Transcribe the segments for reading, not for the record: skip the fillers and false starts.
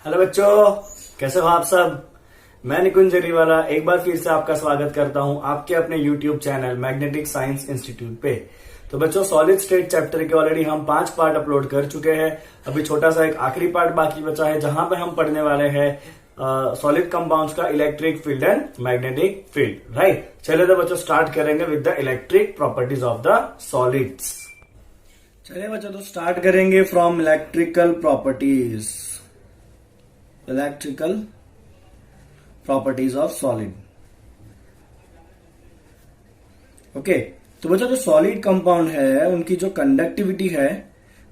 Hello बच्चों, कैसे हो आप सब। मैं निकुंज जरीवाला एक बार फिर से आपका स्वागत करता हूं आपके अपने YouTube channel magnetic science institute पे। तो बच्चों, सॉलिड स्टेट चैप्टर के ऑलरेडी हम 5 पार्ट अपलोड कर चुके हैं। अभी छोटा सा एक आखिरी पार्ट बाकी बचा है जहां पे हम पढ़ने वाले हैं सॉलिड कंपाउंड्स का electric field and magnetic field. Right, चलिए तो बच्चों स्टार्ट करेंगे with the electric properties of the solids. चलिए बच्चों, तो स्टार्ट करेंगे from electrical properties. Electrical properties of solid. Okay, तो बच्चों जो सॉलिड कंपाउंड है उनकी जो कंडक्टिविटी है,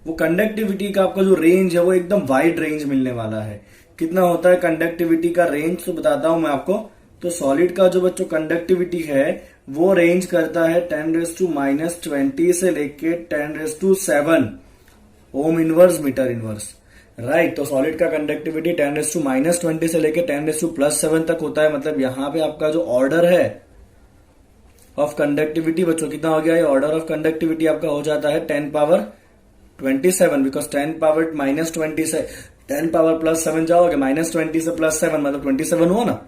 वो कंडक्टिविटी का आपका जो रेंज है वो एकदम वाइड रेंज मिलने वाला है। कितना होता है कंडक्टिविटी का रेंज, तो बताता हूं मैं आपको। तो सॉलिड का जो बच्चों कंडक्टिविटी है वो रेंज करता है 10⁻⁻20 से लेके 10⁻7 ohm inverse metre inverse. Right, तो सॉलिड का कंडक्टिविटी 10⁻⁻20 से लेके 10⁻+7 तक होता है। मतलब यहां पे आपका जो ऑर्डर है ऑफ कंडक्टिविटी बच्चों कितना हो गया, ये ऑर्डर ऑफ कंडक्टिविटी आपका हो जाता है 10⁻27, बिकॉज 10⁻⁻20 से 10⁻+7 जाओगे, -20 से +7 मतलब 27 हुआ ना।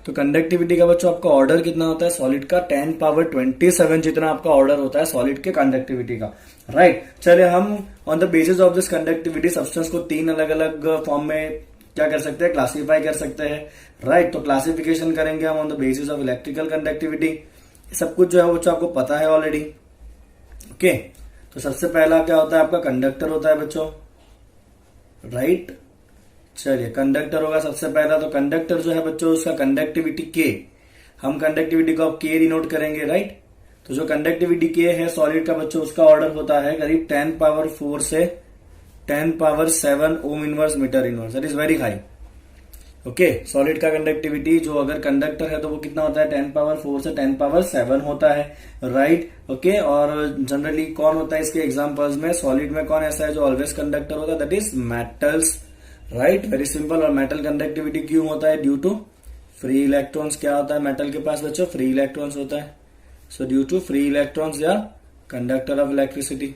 तो कंडक्टिविटी का बच्चों आपका ऑर्डर कितना होता है सॉलिड का, 10⁻27 जितना आपका ऑर्डर होता है सॉलिड के कंडक्टिविटी का। राइट, चलिए हम on the basis of this conductivity substance को 3 अलग अलग फॉर्म में क्या कर सकते हैं, क्लासिफाई कर सकते हैं। राइट, तो क्लासिफिकेशन करेंगे हम on the basis of electrical conductivity. सब कुछ जो है वो आपको पता है ऑलरेडी। ओके, तो सबसे पहला क्या होता है आपका कंडक्टर होता है बच्चों। राइट, चलिए कंडक्टर होगा सबसे पहला। तो कंडक्टर जो है बच्चों उसका कंडक्टिविटी के, हम कंडक्टिविटी को अब के डिनोट करेंगे। राइट, तो जो कंडक्टिविटी के है सॉलिड का बच्चों उसका ऑर्डर होता है करीब 10⁻4 से 10⁻7 ohm inverse metre inverse. That is very high. Okay, solid का कंडक्टिविटी जो अगर कंडक्टर है तो वो कितना होता है 10⁻4 से 10⁻7 होता है। राइट, ओके, और जनरली कौन होता है इसके एग्जांपल्स में, सॉलिड में कौन ऐसा है जो ऑलवेज कंडक्टर होता है, that is metals. Right, very simple. और मेटल कंडक्टिविटी क्यों होता है, ड्यू टू फ्री इलेक्ट्रॉन्स। क्या होता है मेटल के पास बच्चों, फ्री इलेक्ट्रॉन्स होता है। So due to free electrons या कंडक्टर ऑफ इलेक्ट्रिसिटी।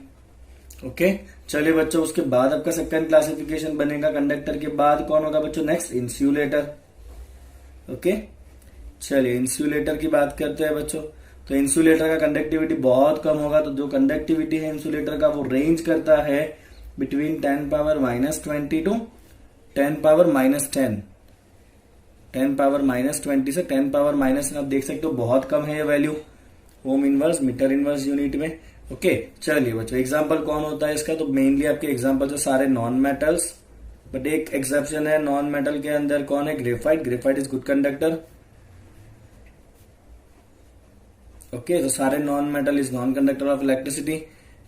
ओके, चलिए बच्चों उसके बाद आपका सेकंड क्लासिफिकेशन बनेगा। कंडक्टर के बाद कौन होगा बच्चों, नेक्स्ट इंसुलेटर। ओके, चलिए इंसुलेटर की बात करते हैं बच्चों। तो इंसुलेटर का कंडक्टिविटी बहुत कम होगा। तो जो कंडक्टिविटी है इंसुलेटर का वो रेंज करता है बिटवीन 10⁻⁻20 टू 10⁻⁻10। 10⁻⁻20 से 10⁻⁻, आप देख सकते हो बहुत कम है ये value ohm inverse metre inverse unit में। ओके, चलिए बच्चों एग्जांपल कौन होता है इसका, तो मेनली आपके एग्जांपल जो सारे नॉन मेटल्स, बट एक एक्सेप्शन है नॉन मेटल के अंदर, कौन है, graphite. Graphite is good conductor. Okay, तो सारे non metal is non conductor of electricity.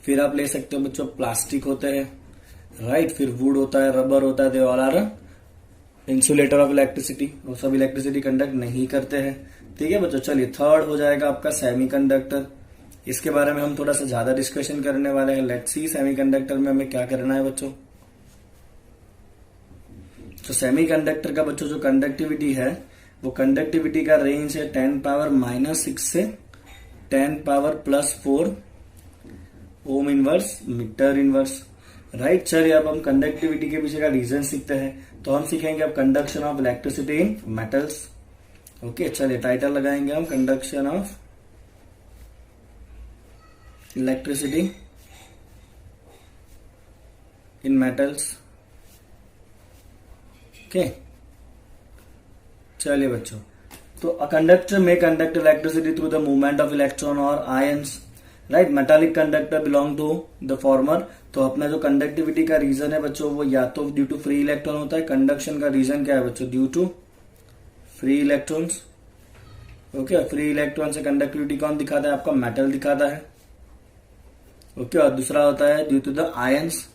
फिर आप ले सकते हो बच्चों प्लास्टिक होते हैं। राइट, फिर वुड होता है, रबर होता है, they all are insulator of electricity. वो सब इलेक्ट्रिसिटी कंडक्ट नहीं करते हैं। ठीक है बच्चों, चलिए थर्ड हो जाएगा आपका सेमीकंडक्टर। इसके बारे में हम थोड़ा सा ज्यादा डिस्कशन करने वाले हैं। लेट्स सी सेमीकंडक्टर में हमें क्या करना है बच्चों। तो सेमीकंडक्टर का बच्चों जो कंडक्टिविटी है वो कंडक्टिविटी का रेंज है 10⁻⁻6 से 10⁻+4 ohm inverse metre inverse. Right, चलिए अब हम कंडक्टिविटी के पीछे का रीजन सीखते हैं। तो हम सीखेंगे अब conduction of electricity in metals. Okay, चलिए टाइटल लगाएंगे हम conduction of electricity in metals. Okay, चलिए बच्चों, तो अ कंडक्टर में conduct electricity through the movement of electron और ions. Right, metallic conductor belong to the former. तो अपना जो कंडक्टिविटी का रीजन है बच्चों वो या तो ड्यू टू फ्री इलेक्ट्रॉन होता है। कंडक्शन का रीजन क्या है बच्चों, due to free electrons. Okay, free electron से कंडक्टिविटी कौन दिखाता है आपका, मेटल दिखाता है। ओके, और दूसरा होता है due to the ions.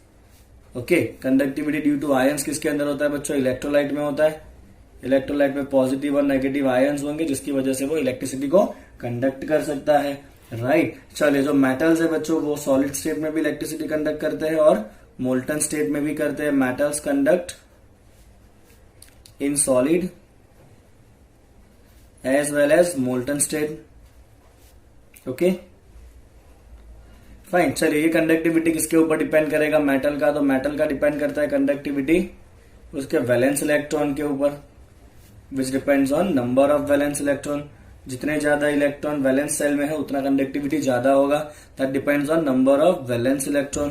Okay, conductivity due to ions किसके अंदर होता है बच्चों, इलेक्ट्रोलाइट में होता है। इलेक्ट्रोलाइट में पॉजिटिव और नेगेटिव आयंस होंगे जिसकी वजह से वो इलेक्ट्रिसिटी को कंडक्ट कर सकता है। राइट, चलिए जो मेटल्स है बच्चों वो सॉलिड स्टेट में भी इलेक्ट्रिसिटी कंडक्ट करते हैं और मोल्टन स्टेट में भी करते हैं। Metals conduct in solid as well as molten state. Okay, fine. चलिए ये कंडक्टिविटी किसके ऊपर डिपेंड करेगा, मेटल का। तो मेटल का डिपेंड करता है कंडक्टिविटी उसके वैलेंस इलेक्ट्रॉन के ऊपर, which depends on number of valence electron. जितने ज्यादा इलेक्ट्रॉन वैलेंस सेल में है उतना कंडक्टिविटी ज्यादा होगा, that depends on number of valence electron.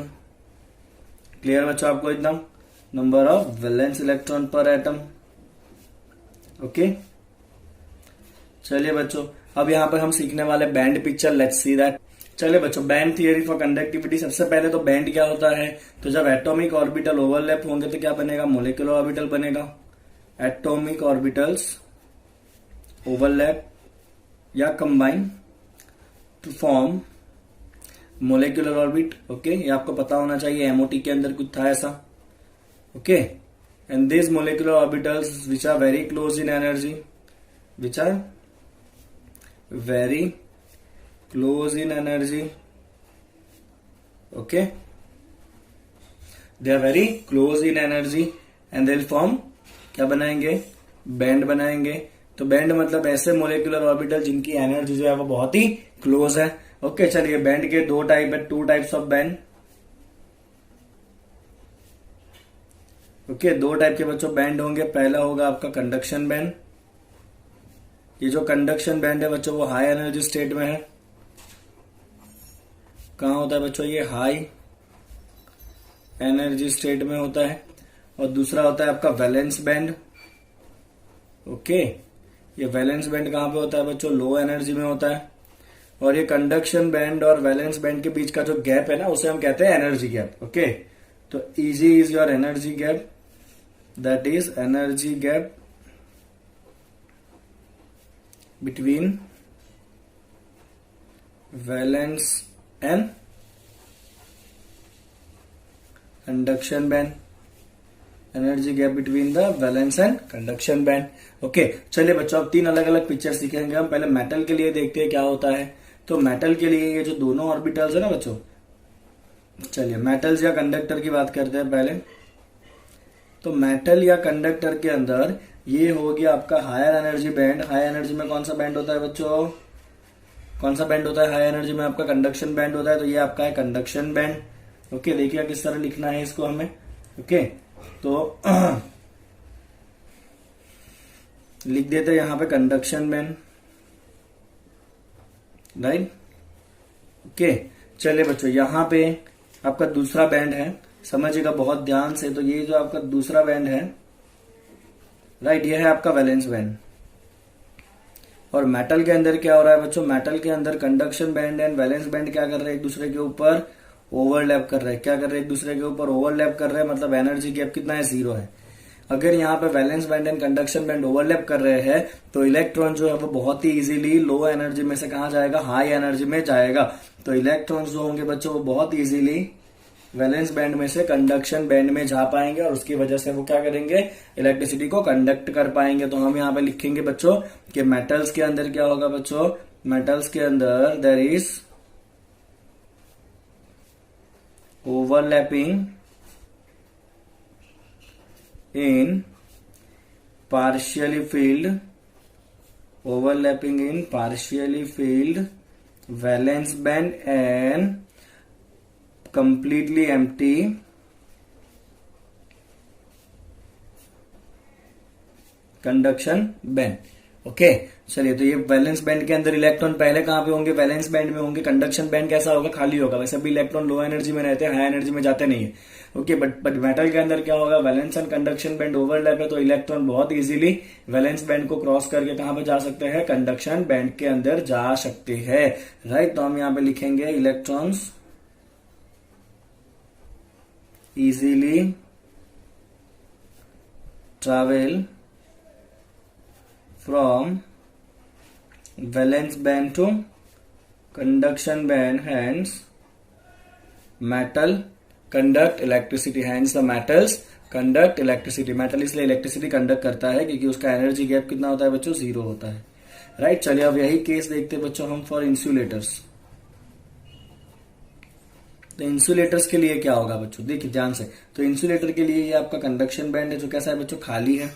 Clear बच्चों आपको एकदम, नंबर ऑफ वैलेंस इलेक्ट्रॉन पर एटम। ओके, चलिए बच्चों अब यहां पर हम सीखने वाले band picture, let's see that. चलिए बच्चों, बैंड थियरी फॉर कंडक्टिविटी। सबसे पहले तो बैंड क्या होता है, तो जब एटॉमिक ऑर्बिटल ओवरलैप होंगे तो क्या बनेगा, मोलिकुलर ऑर्बिटल बनेगा। एटॉमिक ऑर्बिटल्स ओवरलैप या combine to form molecular orbit. Okay, ये आपको पता होना चाहिए, एमओटी के अंदर कुछ था ऐसा। Okay, and this molecular orbitals which are very close in energy, which are very close in energy. Okay, they are very close in energy and they'll form, क्या बनाएंगे, बैंड बनाएंगे। तो बैंड मतलब ऐसे मोलिकुलर ऑर्बिटल जिनकी energy जो है वो बहुत ही क्लोज है। ओके, चलिए बैंड के दो टाइप है, two types of band. Okay, दो टाइप के बच्चों बैंड होंगे। पहला होगा आपका कंडक्शन बैंड। ये जो कंडक्शन बैंड है बच्चों वो हाई एनर्जी स्टेट में है। कहां होता है बच्चों, ये हाई एनर्जी स्टेट में होता है। और दूसरा होता है आपका वैलेंस बैंड। ओके, ये वैलेंस बैंड कहां पे होता है बच्चों, लो एनर्जी में होता है। और ये कंडक्शन बैंड और वैलेंस बैंड के बीच का जो गैप है ना, उसे हम कहते हैं एनर्जी गैप। ओके, तो easy is your energy gap, that is energy gap between valence and conduction band, energy gap between the valence and conduction band. Okay, चलिए बच्चों अब तीन अलग अलग पिक्चर सीखेंगे हम। पहले मेटल के लिए देखते हैं क्या होता है। तो मेटल के लिए ये जो दोनों ऑर्बिटल्स है ना बच्चों, चलिए मेटल्स या कंडक्टर की बात करते हैं पहले। तो मेटल या कंडक्टर के अंदर ये हो गया आपका higher energy band. High energy में कौन सा बैंड होता है बच्चों, कौन सा बैंड होता है हाई एनर्जी में, आपका कंडक्शन बैंड होता है। तो ये आपका है कंडक्शन बैंड। ओके, देखिए किस तरह लिखना है इसको हमें। ओके, तो लिख देते हैं यहां पे कंडक्शन बैंड, राइट। ओके, चलिए बच्चों यहां पे आपका दूसरा बैंड है, समझिएगा बहुत ध्यान से। तो ये जो आपका दूसरा बैंड है, राइट, ये है आपका वैलेंस बैंड। और मेटल के अंदर क्या हो रहा है बच्चों, मेटल के अंदर conduction band and valence band क्या कर रहे हैं, एक दूसरे के ऊपर ओवरलैप कर रहे हैं। क्या कर रहे हैं, एक दूसरे के ऊपर ओवरलैप कर रहे हैं, मतलब एनर्जी गैप कितना है, 0 है। अगर यहाँ पे valence band and conduction band overlap कर रहे हैं तो इलेक्ट्रॉन जो है वो बहुत ही इजीली लो एनर्जी में से कहा जाएगा, हाई एनर्जी में जाएगा। तो इलेक्ट्रॉन्स जो होंगे बच्चों वो बहुत इजीली वैलेंस बैंड में से कंडक्शन बैंड में जा पाएंगे और उसकी वजह से वो क्या करेंगे, इलेक्ट्रिसिटी को कंडक्ट कर पाएंगे। तो हम यहाँ पे लिखेंगे बच्चों कि मेटल्स के अंदर क्या होगा बच्चों, मेटल्स के अंदर there is overlapping in partially filled, overlapping in partially filled valence band and completely empty conduction band. Okay, चलिए तो ये वैलेंस बैंड के अंदर इलेक्ट्रॉन पहले कहां पे होंगे, वैलेंस बैंड में होंगे। कंडक्शन बैंड कैसा होगा, खाली होगा। वैसे भी इलेक्ट्रॉन लो एनर्जी में रहते हैं, हाई एनर्जी में जाते नहीं है। ओके, बट मेटल के अंदर क्या होगा, valence and conduction band overlap है, तो इलेक्ट्रॉन बहुत इजीली वैलेंस बैंड को क्रॉस करके कहां पे जा सकते हैं, कंडक्शन बैंड के अंदर जा सकते हैं, राइट। तो हम यहां पे लिखेंगे electrons easily travel from valence band to conduction band, hence metal conduct electricity, hence the metals conduct electricity। metal इसलिए इलेक्ट्रिसिटी कंडक्ट करता है क्योंकि उसका एनर्जी गैप कितना होता है बच्चों, 0 होता है, राइट। चलिए अब यही केस देखते हैं बच्चों हम फॉर इंसुलेटर्स। तो इंसुलेटर्स के लिए क्या होगा बच्चों, देखिए ध्यान से। तो इंसुलेटर के लिए ये आपका कंडक्शन बैंड है जो कैसा है बच्चों, खाली है।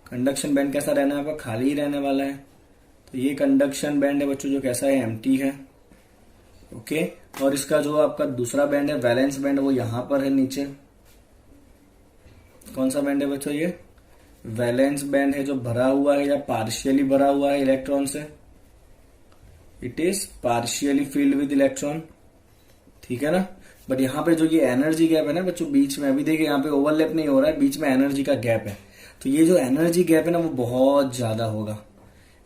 कंडक्शन बैंड कैसा रहना है आपका, खाली ही रहने वाला है। तो ये कंडक्शन बैंड है बच्चों जो कैसा है, एम्प्टी है। ओके, और इसका जो आपका दूसरा बैंड है वैलेंस बैंड, वो यहां पर है नीचे। कौन सा बैंड है बच्चों ये? वैलेंस बैंड है जो भरा हुआ है या पार्शियली भरा हुआ है इलेक्ट्रॉन से। It is partially filled with electron, ठीक है ना। बट यहाँ पे जो ये एनर्जी गैप है ना बच्चों बीच में, अभी देखिए यहाँ पे ओवरलैप नहीं हो रहा है, बीच में एनर्जी का गैप है। तो ये जो एनर्जी गैप है ना वो बहुत ज्यादा होगा।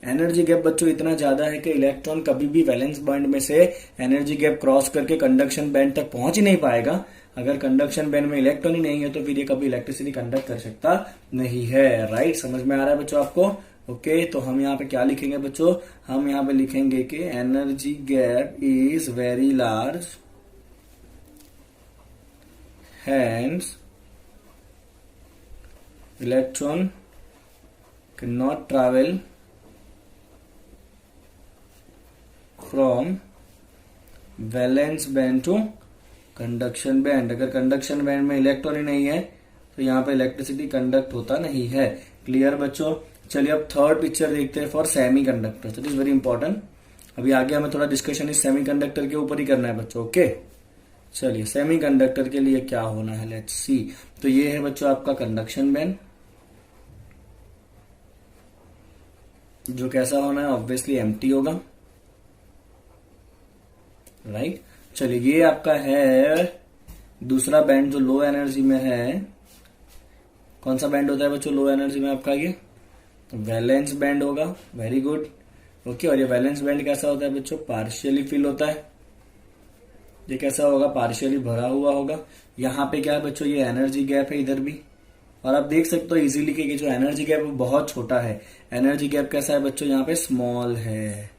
एनर्जी गैप बच्चों इतना ज्यादा है कि इलेक्ट्रॉन कभी भी वैलेंस बैंड में से एनर्जी गैप क्रॉस करके कंडक्शन बैंड तक पहुंच ही नहीं पाएगा। अगर कंडक्शन बैंड में इलेक्ट्रॉन ही नहीं है तो फिर ये कभी इलेक्ट्रिसिटी कंडक्ट कर सकता नहीं है। राइट, समझ में आ रहा है बच्चों आपको? ओके, तो हम यहाँ पे क्या लिखेंगे बच्चों? हम यहाँ पे लिखेंगे कि energy gap is very large, hence electron cannot travel from valence band to conduction band। अगर कंडक्शन बैंड में इलेक्ट्रॉन ही नहीं है तो यहाँ पे इलेक्ट्रिसिटी कंडक्ट होता नहीं है। क्लियर बच्चों? चलिए अब थर्ड पिक्चर देखते हैं for semi conductor. That is very important. अभी आगे हमें थोड़ा डिस्कशन इस सेमी कंडक्टर के ऊपर ही करना है बच्चों। ओके, चलिए सेमी कंडक्टर के लिए क्या होना है, लेट्स सी। तो ये है बच्चों आपका कंडक्शन बैंड, जो कैसा होना है? ऑब्वियसली एम्प्टी होगा। राइट, चलिए ये आपका है दूसरा बैंड जो लो एनर्जी में है। कौन सा बैंड होता है बच्चों लो एनर्जी में आपका? ये वैलेंस बैंड होगा। Very good. ओके, और ये वैलेंस बैंड कैसा होता है बच्चों? पार्शियली फिल होता है। ये कैसा होगा? पार्शियली भरा हुआ होगा। यहाँ पे क्या है बच्चों? ये एनर्जी गैप है इधर भी, और आप देख सकते हो इजीली कि जो एनर्जी गैप है वो बहुत छोटा है। एनर्जी गैप कैसा है बच्चों? यहाँ पे स्मॉल है।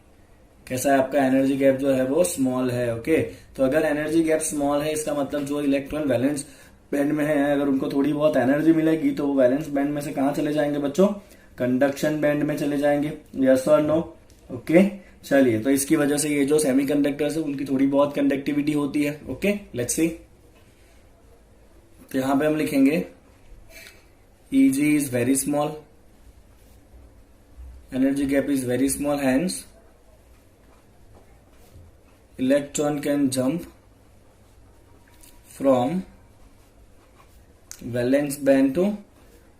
कैसा है आपका एनर्जी गैप जो है वो? स्मॉल है। ओके, तो अगर एनर्जी गैप स्मॉल है इसका मतलब जो इलेक्ट्रॉन वैलेंस बैंड में है अगर उनको थोड़ी बहुत एनर्जी मिलेगी तो वो वैलेंस बैंड में से कहाँ चले जाएंगे बच्चों? कंडक्शन बैंड में चले जाएंगे। यस और नो? ओके, चलिए तो इसकी वजह से ये जो सेमीकंडक्टर्स है उनकी थोड़ी बहुत कंडक्टिविटी होती है। Okay, let's see. तो यहां पे हम लिखेंगे Eg is very small, energy gap is very small, hence electron can jump from valence band to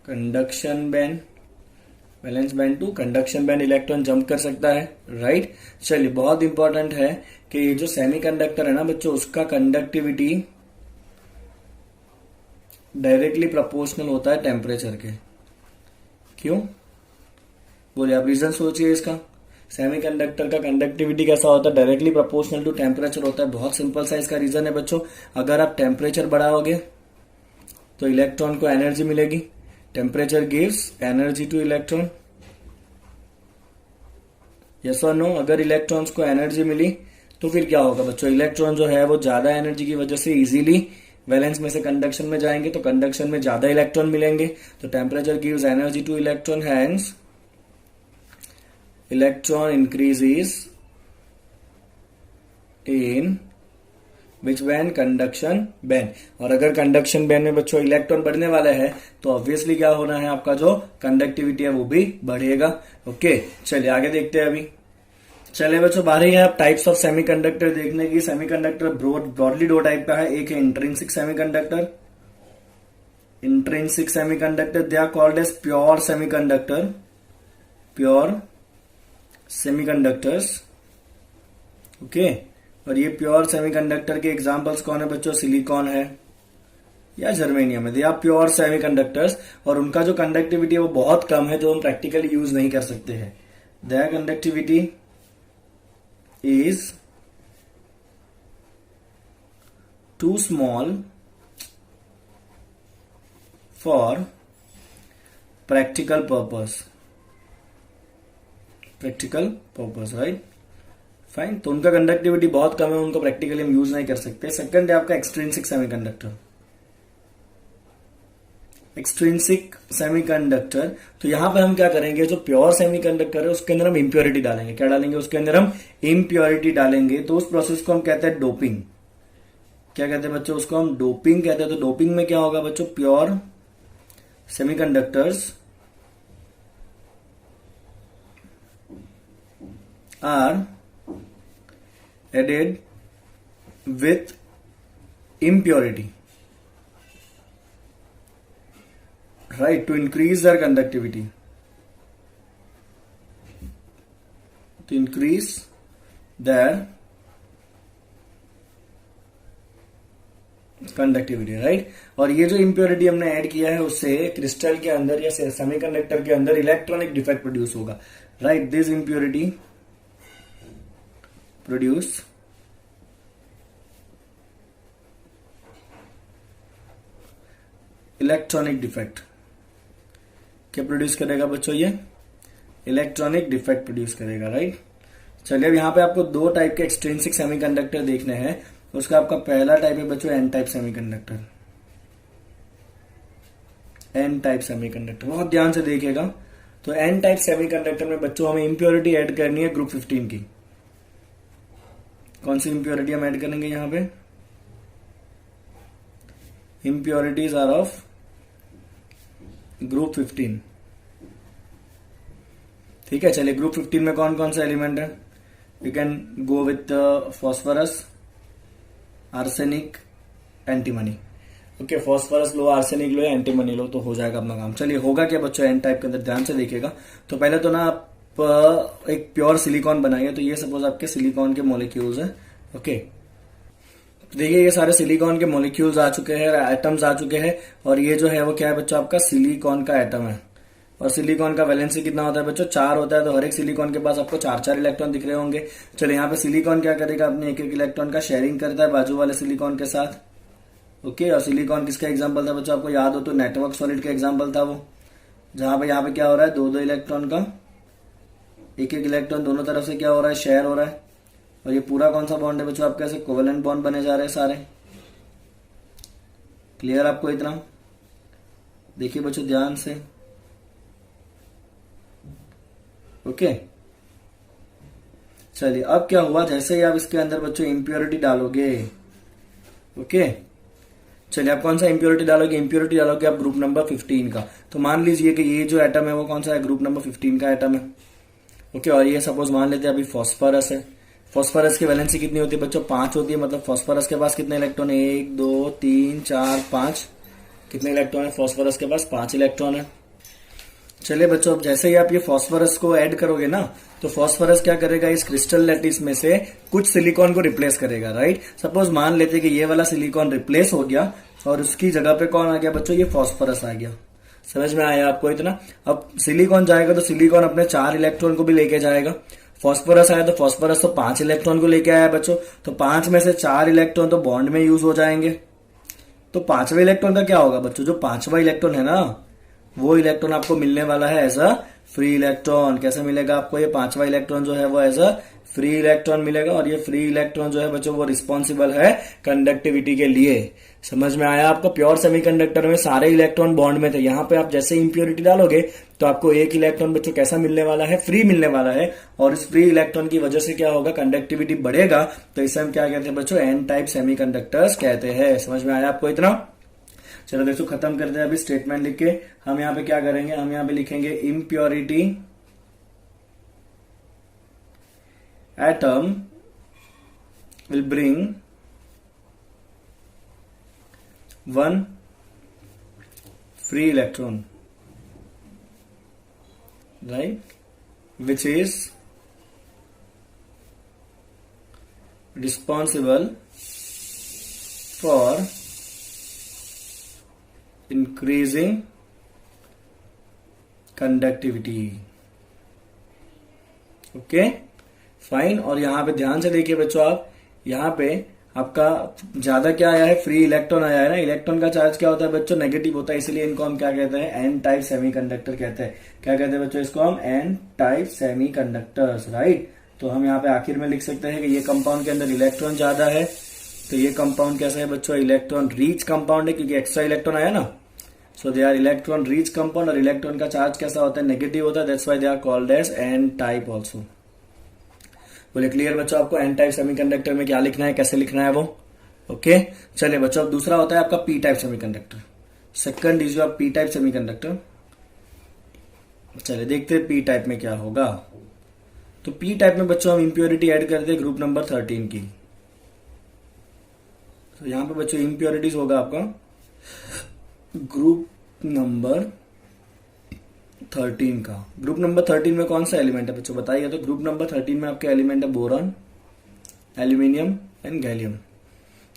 conduction band. Valence band to conduction band electron jump कर सकता है। राइट, चलिए बहुत इंपॉर्टेंट है कि ये जो सेमीकंडक्टर है ना बच्चों उसका कंडक्टिविटी डायरेक्टली प्रोपोर्शनल होता है टेम्परेचर के। क्यों बोले आप? रीजन सोचिए इसका। सेमीकंडक्टर का कंडक्टिविटी कैसा होता है? डायरेक्टली प्रोपोर्शनल टू टेम्परेचर होता है। बहुत सिंपल सा इसका रीजन है बच्चों। अगर आप टेम्परेचर बढ़ाओगे तो इलेक्ट्रॉन को एनर्जी मिलेगी। Temperature gives energy to electron. Yes और नो? अगर इलेक्ट्रॉन्स को एनर्जी मिली तो फिर क्या होगा बच्चों? इलेक्ट्रॉन जो है वो ज्यादा एनर्जी की वजह से इजीली वैलेंस में से कंडक्शन में जाएंगे, तो कंडक्शन में ज्यादा इलेक्ट्रॉन मिलेंगे। तो temperature gives energy to electron, hence electron increases in which band? Conduction band. और अगर कंडक्शन बैंड में बच्चों इलेक्ट्रॉन बढ़ने वाले हैं तो ऑब्वियसली क्या होना है? आपका जो कंडक्टिविटी है वो भी बढ़ेगा। ओके, चलिए आगे देखते हैं अभी। चलिए बच्चों बारी है अब टाइप्स ऑफ सेमीकंडक्टर देखने की। सेमीकंडक्टर ब्रॉडली दो टाइप का है। एक है intrinsic semiconductor. Intrinsic semiconductor they are called as pure semiconductor. Pure semiconductors. Okay, और ये प्योर सेमीकंडक्टर के एग्जांपल्स कौन है बच्चों? सिलिकॉन है या जर्मेनियम है। दे आर प्योर सेमीकंडक्टर्स, और उनका जो कंडक्टिविटी है वो बहुत कम है, जो हम प्रैक्टिकली यूज नहीं कर सकते हैं। Their conductivity is too small for practical purpose. Practical purpose, right, fine. तो उनका कंडक्टिविटी बहुत कम है, उनको प्रैक्टिकली हम यूज नहीं कर सकते। सेकंड है आपका एक्सट्रिंसिक सेमीकंडक्टर। एक्सट्रिंसिक सेमीकंडक्टर, तो यहां पे हम क्या करेंगे? जो प्योर सेमीकंडक्टर है उसके अंदर हम इम्प्योरिटी डालेंगे। क्या डालेंगे? उसके अंदर हम इम्प्योरिटी डालेंगे। तो उस प्रोसेस को हम कहते हैं डोपिंग। क्या कहते हैं बच्चों? उसको हम डोपिंग कहते हैं। तो डोपिंग में क्या होगा बच्चों? Pure semiconductors are added with impurity. right, to increase their conductivity, to increase their conductivity, right. और ये जो इम्प्योरिटी हमने ऐड किया है उससे क्रिस्टल के अंदर या सेमीकंडक्टर के अंदर इलेक्ट्रॉनिक डिफेक्ट प्रोड्यूस होगा, right. This impurity produce electronic defect. क्या प्रोड्यूस करेगा बच्चों? ये इलेक्ट्रॉनिक डिफेक्ट प्रोड्यूस करेगा, राइट। चलिए अब यहाँ पे आपको दो टाइप के एक्सट्रिंसिक सेमीकंडक्टर देखने हैं। उसका आपका पहला टाइप है बच्चों N type semiconductor. N type semiconductor बहुत ध्यान से देखिएगा। तो एन टाइप सेमीकंडक्टर में बच्चों हमें इंप्योरिटी ऐड करनी है ग्रुप 15 की। कौन सी इंप्योरिटी हम ऐड करेंगे यहाँ पे? इंप्योरिटीज आर ऑफ ग्रुप 15, ठीक है। चलिए ग्रुप 15 में कौन कौन सा एलिमेंट है? You can go with phosphorus, arsenic, antimony. Okay, phosphorus लो, आर्सेनिक लो, एंटीमनी लो, तो हो जाएगा अपना काम। चलिए होगा क्या बच्चों एन टाइप के अंदर? ध्यान से देखिएगा। तो पहले तो ना आप एक प्योर सिलिकॉन बनाइए। तो ये सपोज आपके सिलिकॉन के मॉलिक्यूल्स है। ओके, देखिए ये सारे सिलिकॉन के मॉलिक्यूल्स आ चुके हैं, एटम्स आ चुके हैं। और ये जो है वो क्या है बच्चों? आपका सिलिकॉन का एटम है। और सिलिकॉन का वैलेंसी कितना होता है बच्चों? 4 होता है। तो हर एक सिलिकॉन के पास आपको 4-4 इलेक्ट्रॉन दिख रहे होंगे। चलिए यहाँ पे सिलिकॉन क्या करेगा? अपने एक इलेक्ट्रॉन का शेयरिंग करता है बाजू वाले सिलिकॉन के साथ। ओके, और सिलिकॉन किसका एग्जाम्पल था बच्चों? आपको याद हो तो नेटवर्क सॉलिड का एग्जाम्पल था वो, जहां पे यहाँ पे क्या हो रहा है? 2-2 इलेक्ट्रॉन का, एक इलेक्ट्रॉन दोनों तरफ से क्या हो रहा है? शेयर हो रहा है। और ये पूरा कौन सा बॉन्ड है बच्चों? आपके ऐसे कोवेलेंट बॉन्ड बने जा रहे हैं सारे। क्लियर आपको इतना? देखिए बच्चों ध्यान से। ओके, चलिए अब क्या हुआ? जैसे ही आप इसके अंदर बच्चों इंप्योरिटी डालोगे, ओके, चलिए आप कौन सा इंप्योरिटी डालोगे? इंप्योरिटी डालोगे आप ग्रुप नंबर 15 का। तो मान लीजिए कि ये जो एटम है वो कौन सा है? ग्रुप नंबर 15 का एटम है। ओके, और ये सपोज मान लेते हैं अभी फॉस्फोरस है। फॉस्फोरस की वैलेंसी कितनी होती है बच्चों? 5 होती है। मतलब फॉस्फोरस के पास कितने इलेक्ट्रॉन है? 1 2 3 4 5। कितने इलेक्ट्रॉन है फॉस्फोरस के पास? 5 इलेक्ट्रॉन है। चलिए बच्चों, अब जैसे ही आप ये फॉस्फोरस को ऐड करोगे ना, तो फॉस्फोरस क्या करेगा? इस क्रिस्टल लैटिस में से कुछ सिलिकॉन को रिप्लेस करेगा, राइट। सपोज मान लेते कि ये वाला सिलिकॉन रिप्लेस हो गया और उसकी जगह पे कौन आ गया बच्चों? ये फॉस्फोरस आ गया। समझ में आया आपको इतना? अब सिलिकॉन जाएगा तो सिलिकॉन अपने 4 इलेक्ट्रॉन को भी लेके जाएगा। फॉस्फोरस आया तो फॉस्फोरस तो 5 इलेक्ट्रॉन को लेके आया बच्चों। तो 5 में से 4 इलेक्ट्रॉन तो बॉन्ड में यूज हो जाएंगे। तो 5वें इलेक्ट्रॉन का क्या होगा बच्चों? जो 5वां इलेक्ट्रॉन है ना, वो इलेक्ट्रॉन आपको मिलने वाला है एज अ फ्री इलेक्ट्रॉन। कैसे मिलेगा आपको? ये 5वां इलेक्ट्रॉन जो है वो एज अ फ्री इलेक्ट्रॉन मिलेगा। और ये फ्री इलेक्ट्रॉन जो है बच्चों वो रिस्पॉन्सिबल है कंडक्टिविटी के लिए। समझ में आया आपको? प्योर सेमीकंडक्टर में सारे इलेक्ट्रॉन बॉन्ड में थे। यहाँ पे आप जैसे इंप्योरिटी डालोगे तो आपको एक इलेक्ट्रॉन बच्चों कैसा मिलने वाला है? फ्री मिलने वाला है। और इस फ्री इलेक्ट्रॉन की वजह से क्या होगा? कंडक्टिविटी बढ़ेगा। तो इसे हम क्या कहते हैं बच्चों? एन टाइप सेमीकंडक्टर्स कहते हैं। समझ में आया आपको इतना? चलो देखो खत्म करते हैं अभी स्टेटमेंट लिख के। हम यहाँ पे क्या करेंगे? हम यहाँ पे लिखेंगे impurity atom will bring 1 free electron, right, which is responsible for increasing conductivity. Okay fine. और यहां पे ध्यान से देखिए बच्चों, आप यहां पे आपका ज्यादा क्या आया है? फ्री इलेक्ट्रॉन आया है ना। इलेक्ट्रॉन का चार्ज क्या होता है बच्चों? नेगेटिव होता है। इसलिए इनको हम क्या कहते हैं? एन टाइप सेमीकंडक्टर कहते हैं। क्या कहते हैं बच्चों इसको? हम एन टाइप सेमीकंडक्टर्स, राइट। तो हम यहाँ पे आखिर में लिख सकते हैं कि ये कंपाउंड के अंदर इलेक्ट्रॉन ज्यादा है, तो ये कंपाउंड कैसा है बच्चों? इलेक्ट्रॉन रिच कंपाउंड है, क्योंकि एक्स्ट्रा इलेक्ट्रॉन आया ना। So they are electron rich compound. और इलेक्ट्रॉन का चार्ज कैसा होता है? नेगेटिव होता है। That's why they are called as N type also. बोले क्लियर बच्चों? आपको एन टाइप सेमीकंडक्टर में क्या लिखना है, कैसे लिखना है वो? ओके चलिए बच्चों, अब दूसरा होता है आपका P type semiconductor. Second is your P type semiconductor. चलिए देखते हैं पी टाइप में क्या होगा। तो पी टाइप में बच्चों हम इंप्योरिटी ऐड करते हैं ग्रुप नंबर 13 की। तो यहां पे बच्चों इंप्योरिटीज होगा आपका ग्रुप नंबर 13 का। ग्रुप नंबर 13 में कौन सा एलिमेंट है बच्चों बताइए। तो ग्रुप नंबर 13 में आपके एलिमेंट है बोरॉन, एल्यूमिनियम एंड गैलियम।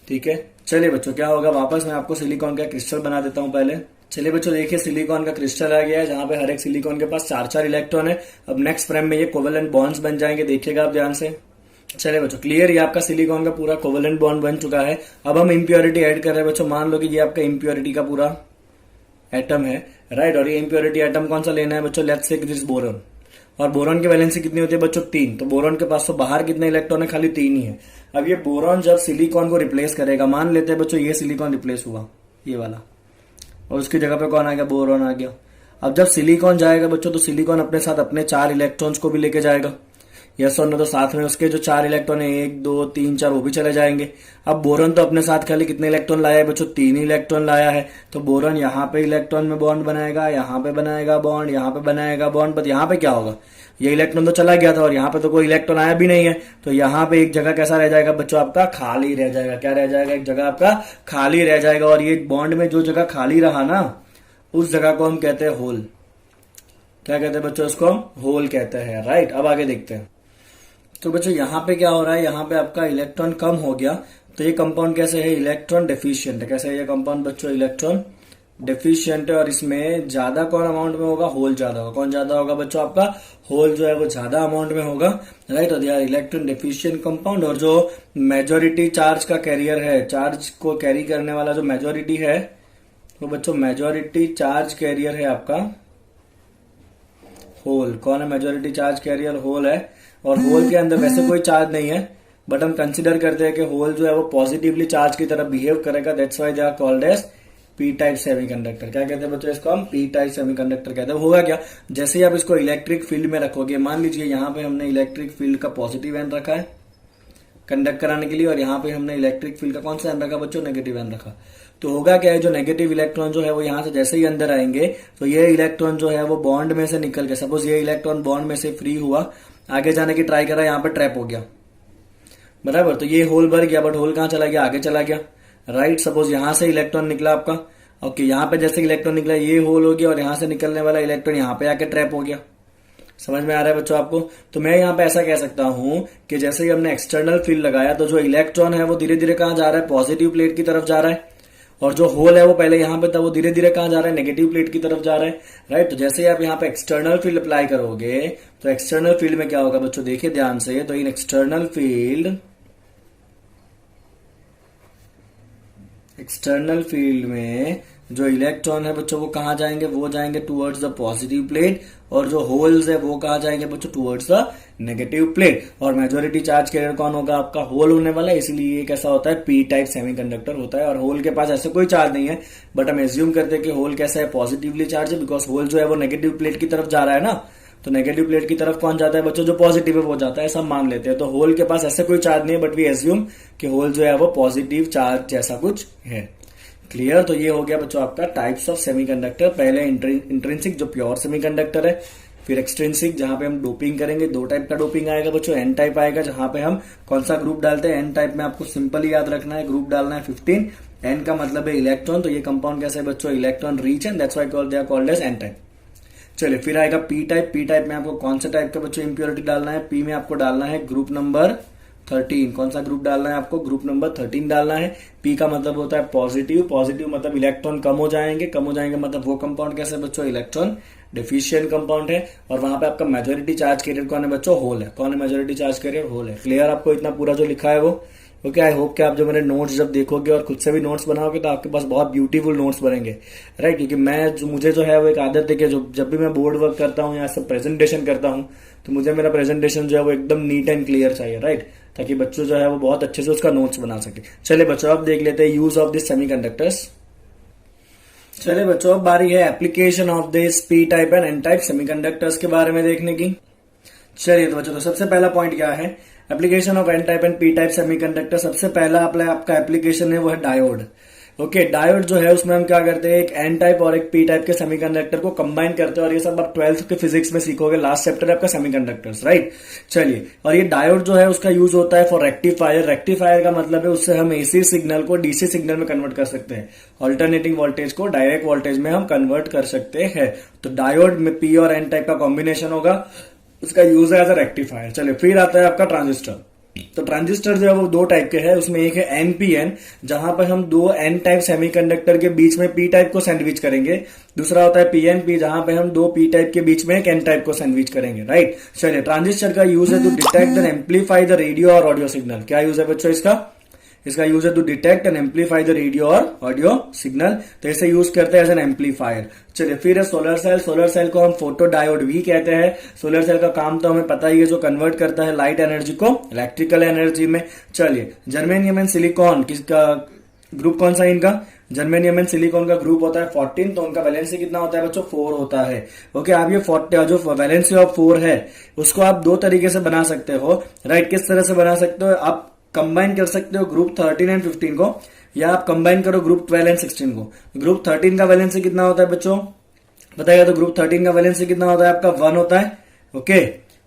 ठीक है, चलिए बच्चों क्या होगा, वापस मैं आपको सिलिकॉन का क्रिस्टल बना देता हूं पहले। चलिए बच्चों देखिए सिलिकॉन का क्रिस्टल आ गया है, जहां पे हर एक सिलिकॉन के पास 4-4 इलेक्ट्रॉन है। अब नेक्स्ट फ्रेम में ये कोवेलेंट बॉन्ड्स बन जाएंगे, देखिएगा आप ध्यान से। चलिए बच्चों क्लियर, ये आपका सिलिकॉन का पूरा कोवेलेंट बॉन्ड बन चुका है। अब हम इम्प्योरिटी ऐड कर रहे हैं बच्चों। मान लो कि ये आपका इम्प्योरिटी का पूरा एटम है, राइट। और ये इम्प्योरिटी एटम कौन सा लेना है बच्चों, लेट्स से दिस बोरॉन। और बोरॉन की वैलेंसी कितनी होती है बच्चों 3। तो बोरॉन के पास तो बाहर कितने इलेक्ट्रॉन है, खाली 3 ही है। अब ये बोरॉन जब सिलिकॉन को रिप्लेस करेगा, मान लेते हैं बच्चों ये सिलिकॉन रिप्लेस हुआ, ये वाला, और उसकी जगह पे कौन आ गया, बोरॉन आ गया। अब जब सिलिकॉन जाएगा बच्चों, तो सिलिकॉन अपने साथ अपने 4 इलेक्ट्रॉन्स को भी लेके जाएगा, यस और नो। तो साथ में उसके जो 4 इलेक्ट्रॉन है, 1 2 3 4, वो भी चले जाएंगे। अब बोरॉन तो अपने साथ खाली कितने इलेक्ट्रॉन लाया है बच्चों, 3 ही इलेक्ट्रॉन लाया है। तो बोरॉन यहाँ पे इलेक्ट्रॉन में बॉन्ड बनाएगा, यहाँ पे बनाएगा बॉन्ड, यहाँ पे बनाएगा बॉन्ड। बट यहाँ पे क्या होगा, ये इलेक्ट्रॉन तो चला गया था और यहाँ पे तो कोई इलेक्ट्रॉन आया भी नहीं है। तो यहाँ पे एक जगह कैसा रह जाएगा बच्चों, आपका खाली रह जाएगा। क्या रह जाएगा, एक जगह आपका खाली रह जाएगा। और ये बॉन्ड में जो जगह खाली रहा ना, उस जगह को हम कहते हैं होल। क्या कहते हैं बच्चों, उसको हम होल कहते हैं, राइट। अब आगे देखते हैं। तो बच्चों यहाँ पे क्या हो रहा है, यहाँ पे आपका इलेक्ट्रॉन कम हो गया। तो ये कंपाउंड कैसे है, इलेक्ट्रॉन डेफिशिएंट है। कैसे है ये कंपाउंड बच्चों, इलेक्ट्रॉन डेफिशिएंट है। और इसमें ज्यादा कौन अमाउंट में होगा, होल ज्यादा होगा। कौन ज्यादा होगा बच्चों, आपका होल जो है वो ज्यादा अमाउंट में होगा, राइट। और यार इलेक्ट्रॉन डेफिशिएंट कंपाउंड। और जो मेजोरिटी चार्ज का कैरियर है, चार्ज को कैरी करने वाला जो मेजोरिटी है, वो बच्चों मेजोरिटी चार्ज कैरियर है आपका होल। कौन है मेजोरिटी चार्ज कैरियर, होल है। और होल के अंदर वैसे कोई चार्ज नहीं है, बट हम कंसिडर करते हैं कि होल जो है वो पॉजिटिवली चार्ज की तरफ बिहेव करेगा। That's why they are called as P type semiconductor. क्या कहते हैं बच्चों, इसको हम पी टाइप सेमीकंडक्टर कहते हैं। होगा क्या, जैसे ही आप इसको इलेक्ट्रिक फील्ड में रखोगे, मान लीजिए यहाँ पे हमने इलेक्ट्रिक फील्ड का पॉजिटिव एंड रखा है कंडक्ट कराने के लिए, और यहाँ पे हमने इलेक्ट्रिक फील्ड का कौन सा एन रखा बच्चों, नेगेटिव एन रखा। तो होगा क्या है, जो नेगेटिव इलेक्ट्रॉन जो है वो यहाँ से जैसे ही अंदर आएंगे, तो ये इलेक्ट्रॉन जो है वो बॉन्ड में से निकल के, सपोज ये इलेक्ट्रॉन बॉन्ड में से फ्री हुआ, आगे जाने की ट्राई करा, यहाँ पे ट्रैप हो गया, बराबर। तो ये होल भर गया, बट होल कहाँ चला गया, आगे चला गया, राइट। सपोज यहाँ से इलेक्ट्रॉन निकला आपका, ओके, यहाँ पे जैसे इलेक्ट्रॉन निकला ये होल हो गया, और यहाँ से निकलने वाला इलेक्ट्रॉन यहाँ पे आके ट्रैप हो गया। समझ में आ रहा है बच्चों आपको। तो मैं यहाँ पे ऐसा कह सकता हूं कि जैसे ही हमने एक्सटर्नल फील्ड लगाया, तो जो इलेक्ट्रॉन है वो धीरे धीरे कहाँ जा रहा है, पॉजिटिव प्लेट की तरफ जा रहा है। और जो होल है वो पहले यहाँ पे था, वो धीरे धीरे कहाँ जा रहा है, नेगेटिव प्लेट की तरफ जा रहा है, राइट। तो जैसे ही आप यहाँ पे एक्सटर्नल फील्ड अप्लाई करोगे, तो एक्सटर्नल फील्ड में क्या होगा बच्चों, देखिए ध्यान से। तो इन एक्सटर्नल फील्ड में जो इलेक्ट्रॉन है बच्चों वो कहाँ जाएंगे, वो जाएंगे टुवर्ड्स द पॉजिटिव प्लेट। और जो होल्स है वो कहाँ जाएंगे बच्चों, टुवर्ड्स द नेगेटिव प्लेट। और मेजोरिटी चार्ज कैरियर कौन होगा, आपका होल होने वाला है। इसलिए ये कैसा होता है, पी टाइप सेमीकंडक्टर होता है। और होल के पास ऐसे कोई चार्ज नहीं है, बट हम एज्यूम करते हैं कि होल कैसा है, पॉजिटिवली चार्ज है, बिकॉज होल जो है वो नेगेटिव प्लेट की तरफ जा रहा है ना। तो नेगेटिव प्लेट की तरफ कौन जाता है बच्चों, जो पॉजिटिव है वो जाता है, सब मान लेते हैं। तो होल के पास ऐसे कोई चार्ज नहीं है, बट वी एज्यूम कि होल जो है वो पॉजिटिव चार्ज जैसा कुछ है। क्लियर। तो ये हो गया बच्चों आपका टाइप्स ऑफ सेमीकंडक्टर। पहले इंट्रिंसिक जो प्योर सेमीकंडक्टर है, फिर एक्सट्रिंसिक जहां पे हम डोपिंग करेंगे। 2 टाइप का डोपिंग आएगा बच्चों। एन टाइप आएगा जहां पे हम कौन सा ग्रुप डालते हैं, एन टाइप में आपको सिंपली याद रखना है, ग्रुप डालना है 15। एन का मतलब है इलेक्ट्रॉन। तो ये कंपाउंड कैसे है बच्चों, electron rich and that's why they are called as N type. चलिए फिर आएगा पी टाइप। पी टाइप में आपको कौन सा टाइप का बच्चों इंप्योरिटी डालना है, पी में आपको डालना है ग्रुप नंबर 13। कौन सा ग्रुप डालना है आपको, ग्रुप नंबर 13 डालना है। पी का मतलब होता है पॉजिटिव। पॉजिटिव मतलब इलेक्ट्रॉन कम हो जाएंगे, कम हो जाएंगे मतलब वो कंपाउंड कैसे बच्चों, इलेक्ट्रॉन डेफिशिएंट कंपाउंड है। और वहां पे आपका मेजोरिटी चार्ज कैरियर कौन है बच्चों, होल है। कौन है मेजोरिटी चार्ज कैरियर, होल है। क्लियर आपको इतना पूरा जो लिखा है वो। ओके, आई होप कि आप जो मेरे नोट्स जब देखोगे और खुद से भी नोट्स बनाओगे, तो आपके पास बहुत ब्यूटीफुल नोट्स बनेंगे, राइट। क्योंकि मुझे जो है वो एक आदत है कि जब भी मैं बोर्ड वर्क करता हूँ या सब प्रेजेंटेशन करता हूँ, तो मुझे मेरा प्रेजेंटेशन जो है वो एकदम नीट एंड क्लियर चाहिए, राइट, ताकि बच्चों जो है वो बहुत अच्छे से उसका नोट्स बना सके। चलिए बच्चों अब देख लेते हैं यूज ऑफ दिस सेमीकंडक्टर्स। चलिए बच्चों अब बारी है application of this P type and N type semiconductors के बारे में देखने की। चलिए तो बच्चों, तो सबसे पहला पॉइंट क्या है, application of N type and P type semiconductor. सबसे पहला आपका एप्लीकेशन है वो है डायोड। ओके, डायोड जो है उसमें हम क्या करते हैं, एक एन टाइप और एक पी टाइप के सेमीकंडक्टर को कंबाइन करते हैं, और ये सब आप 12th के फिजिक्स में सीखोगे, लास्ट चैप्टर है आपका सेमीकंडक्टर्स, राइट। चलिए, और ये डायोड जो है उसका यूज होता है फॉर रेक्टिफायर। रेक्टिफायर का मतलब है उससे हम एसी सिग्नल को डीसी सिग्नल में कन्वर्ट कर सकते हैं, ऑल्टरनेटिंग वोल्टेज को डायरेक्ट वोल्टेज में हम कन्वर्ट कर सकते हैं। तो डायोड में पी और एन टाइप का कॉम्बिनेशन होगा, उसका यूज है एज अ रेक्टिफायर। चलिए, फिर आता है आपका ट्रांजिस्टर। तो ट्रांजिस्टर जो है वो दो टाइप के हैं, उसमें एक है एनपीएन, जहां पर हम दो एन टाइप सेमीकंडक्टर के बीच में पी टाइप को सैंडविच करेंगे। दूसरा होता है पीएनपी, जहां पे हम दो पी टाइप के बीच में एक एन टाइप को सैंडविच करेंगे, राइट। चलिए, ट्रांजिस्टर का यूज है to detect and amplify the radio और ऑडियो सिग्नल। क्या यूज है बच्चों इसका यूज है to detect and amplify the radio और ऑडियो सिग्नल। तो इसे यूज करते हैं एज एन एम्पलीफायर। चलिए, फिर है सोलर सेल। सोलर सेल को हम फोटो डायोड भी कहते हैं। सोलर सेल का काम तो हमें पता ही है, जो कन्वर्ट करता है लाइट एनर्जी को इलेक्ट्रिकल एनर्जी में। चलिए, जर्मेनियम एंड सिलिकॉन किसका ग्रुप, कौन सा इनका, जर्मेनियम एंड सिलिकॉन का ग्रुप होता है 14, तो उनका वैलेंसी कितना होता है बच्चों, 4 होता है। ओके, आप ये 40 जो वैलेंसी ऑफ 4 है उसको आप दो तरीके से बना सकते हो, राइट। किस तरह से बना सकते हो, आप कंबाइन कर सकते हो ग्रुप 13 एंड 15 को, या आप कंबाइन करो ग्रुप 12 एंड 16 को। ग्रुप 13 का वैलेंसी कितना होता है बच्चों, बताइएगा। तो ग्रुप 13 का वैलेंसी कितना होता है आपका, 1 होता है, ओके।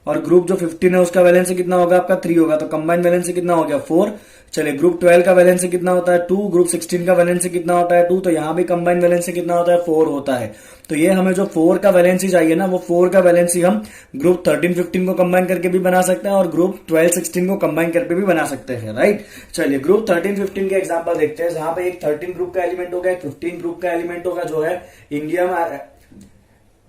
और ग्रुप जो 15 है उसका वैलेंसी कितना होगा आपका, 3 होगा। तो कंबाइन वैलेंसी कितना हो गया, 4। चलिए, ग्रुप 12 का वैलेंसी कितना होता है, 2। ग्रुप 16 का वैलेंसी कितना होता है, 2। तो यहां भी कंबाइन वैलेंसी कितना होता है, 4 होता है। तो ये हमें जो 4 का वैलेंसी चाहिए ना, वो 4 का वैलेंसी हम ग्रुप 13-15 को कंबाइन करके भी बना सकते हैं, और ग्रुप 12-16 को कंबाइन करके भी बना सकते हैं, राइट। चलिए, ग्रुप 13-15 के एग्जाम्पल देखते हैं, जहां पे एक 13 ग्रुप का एलिमेंट होगा, एक 15 ग्रुप का एलिमेंट होगा, जो है इंडियम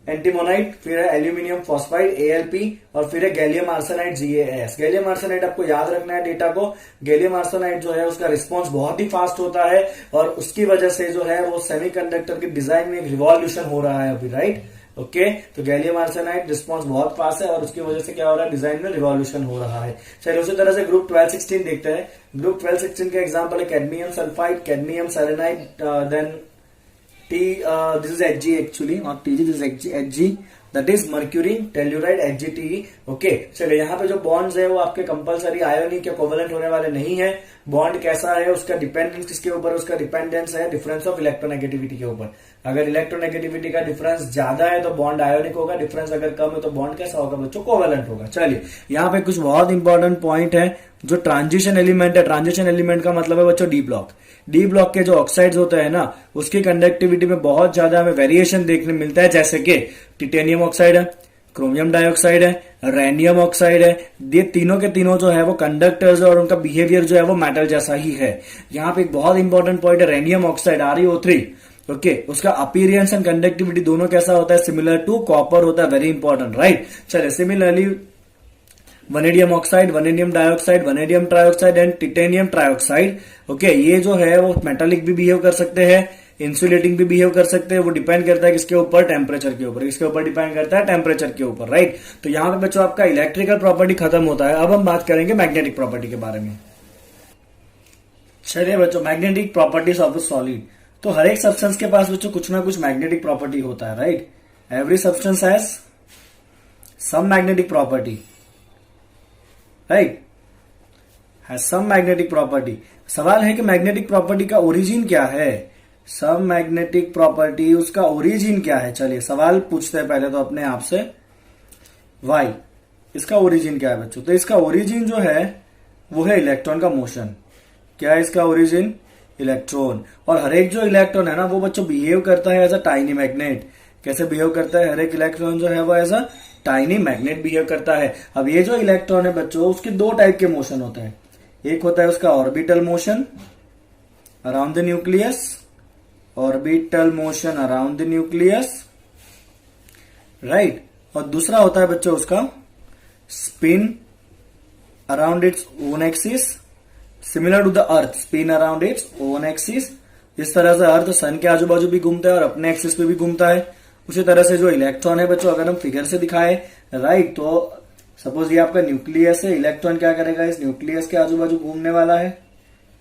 एंटीमोनाइट, फिर है एल्यूमिनियम फॉस्फाइड AlP, और फिर है gallium arsenide GaAs। Gallium arsenide आपको याद रखना है डेटा को। गैलियम आर्सेनाइड जो है उसका रिस्पांस बहुत ही फास्ट होता है, और उसकी वजह से जो है वो सेमीकंडक्टर की डिजाइन में एक रिवॉल्यूशन हो रहा है अभी, राइट। ओके, तो गैलियम आर्सेनाइड रिस्पांस बहुत फास्ट है, और उसकी वजह से क्या हो रहा है, डिजाइन में रिवॉल्यूशन हो रहा है। चलिए, उसी तरह से ग्रुप 12-16 देखते हैं। ग्रुप 12-16 के एग्जाम्पल है cadmium sulphide, cadmium selenide, then this is Hg actually, not Tg, this is Hg, that is mercury telluride HgTe। Okay, चलिए, यहाँ पे जो बॉन्ड्स है वो आपके कंपलसरी आयोनिक या कोवेलेंट होने वाले नहीं है। बॉन्ड कैसा है, उसका डिपेंडेंस किसके ऊपर, उसका डिपेंडेंस है डिफरेंस ऑफ इलेक्ट्रोनेगेटिविटी के ऊपर। अगर इलेक्ट्रोनेगेटिविटी का डिफरेंस ज्यादा है तो बॉन्ड आयोनिक होगा, डिफरेंस अगर कम है तो बॉन्ड कैसा होगा बच्चों, कोवेलेंट होगा। चलिए, यहाँ पे कुछ बहुत इंपॉर्टेंट पॉइंट है। जो ट्रांजिशन एलिमेंट है, ट्रांजिशन एलिमेंट का मतलब है बच्चों डी ब्लॉक। डी ब्लॉक के जो ऑक्साइड्स होते हैं ना, उसकी कंडक्टिविटी में बहुत ज्यादा हमें वेरिएशन देखने मिलता है, जैसे कि टिटेनियम ऑक्साइड है, क्रोमियम डाइऑक्साइड है, रैंडियम ऑक्साइड है। ये तीनों के तीनों जो है वो कंडक्टर्स है, और उनका बिहेवियर जो है वो मेटल जैसा ही है। यहाँ पे एक बहुत इंपॉर्टेंट पॉइंट है, रैंडियम ऑक्साइड ReO3, ओके, उसका अपीयरेंस एंड कंडक्टिविटी दोनों कैसा होता है, सिमिलर टू कॉपर होता है, वेरी इंपॉर्टेंट, राइट। चलिए, similarly vanadium oxide, vanadium dioxide, vanadium trioxide and titanium trioxide, okay, ये जो है वो मेटालिक भी बिहेव कर सकते हैं, इंसुलेटिंग भी बिहेव कर सकते हैं। वो डिपेंड करता है किसके ऊपर, टेम्परेचर के ऊपर। किसके ऊपर डिपेंड करता है, टेम्परेचर के ऊपर, राइट। तो यहाँ पे बच्चों आपका इलेक्ट्रिकल प्रॉपर्टी खत्म होता है। अब हम बात करेंगे मैग्नेटिक प्रॉपर्टी के बारे में। चलिए बच्चों, magnetic properties of the solid. तो हर एक सब्सटेंस के पास बच्चों कुछ ना कुछ मैग्नेटिक प्रॉपर्टी होता है, right. Every substance has some magnetic property, right, has some magnetic property. सवाल है कि मैग्नेटिक प्रॉपर्टी का ओरिजिन क्या है, सम मैग्नेटिक प्रॉपर्टी, उसका ओरिजिन क्या है। चलिए, सवाल पूछते हैं पहले तो अपने आप से, वाई, इसका ओरिजिन क्या है बच्चों। तो इसका ओरिजिन जो है वो है इलेक्ट्रॉन का मोशन। क्या है इसका ओरिजिन, इलेक्ट्रॉन। और हर एक जो इलेक्ट्रॉन है ना वो बच्चों बिहेव करता है एज अ टाइनी मैग्नेट। कैसे बिहेव करता है, हर एक इलेक्ट्रॉन जो है वो as a tiny magnet behave करता है। अब ये जो इलेक्ट्रॉन है बच्चों, उसके दो टाइप के मोशन होते हैं। एक होता है उसका orbital motion around the nucleus, orbital motion around the nucleus, right. और दूसरा होता है बच्चों उसका spin around its own axis, similar to the earth, spin around its own axis. इस तरह से अर्थ सन के आजू बाजू भी घूमता है और अपने एक्सिस पे भी घूमता है। उसी तरह से जो इलेक्ट्रॉन है बच्चों, अगर हम फिगर से दिखाए, राइट, तो सपोज ये आपका न्यूक्लियस है, इलेक्ट्रॉन क्या करेगा, इस न्यूक्लियस के आजू बाजू घूमने वाला है,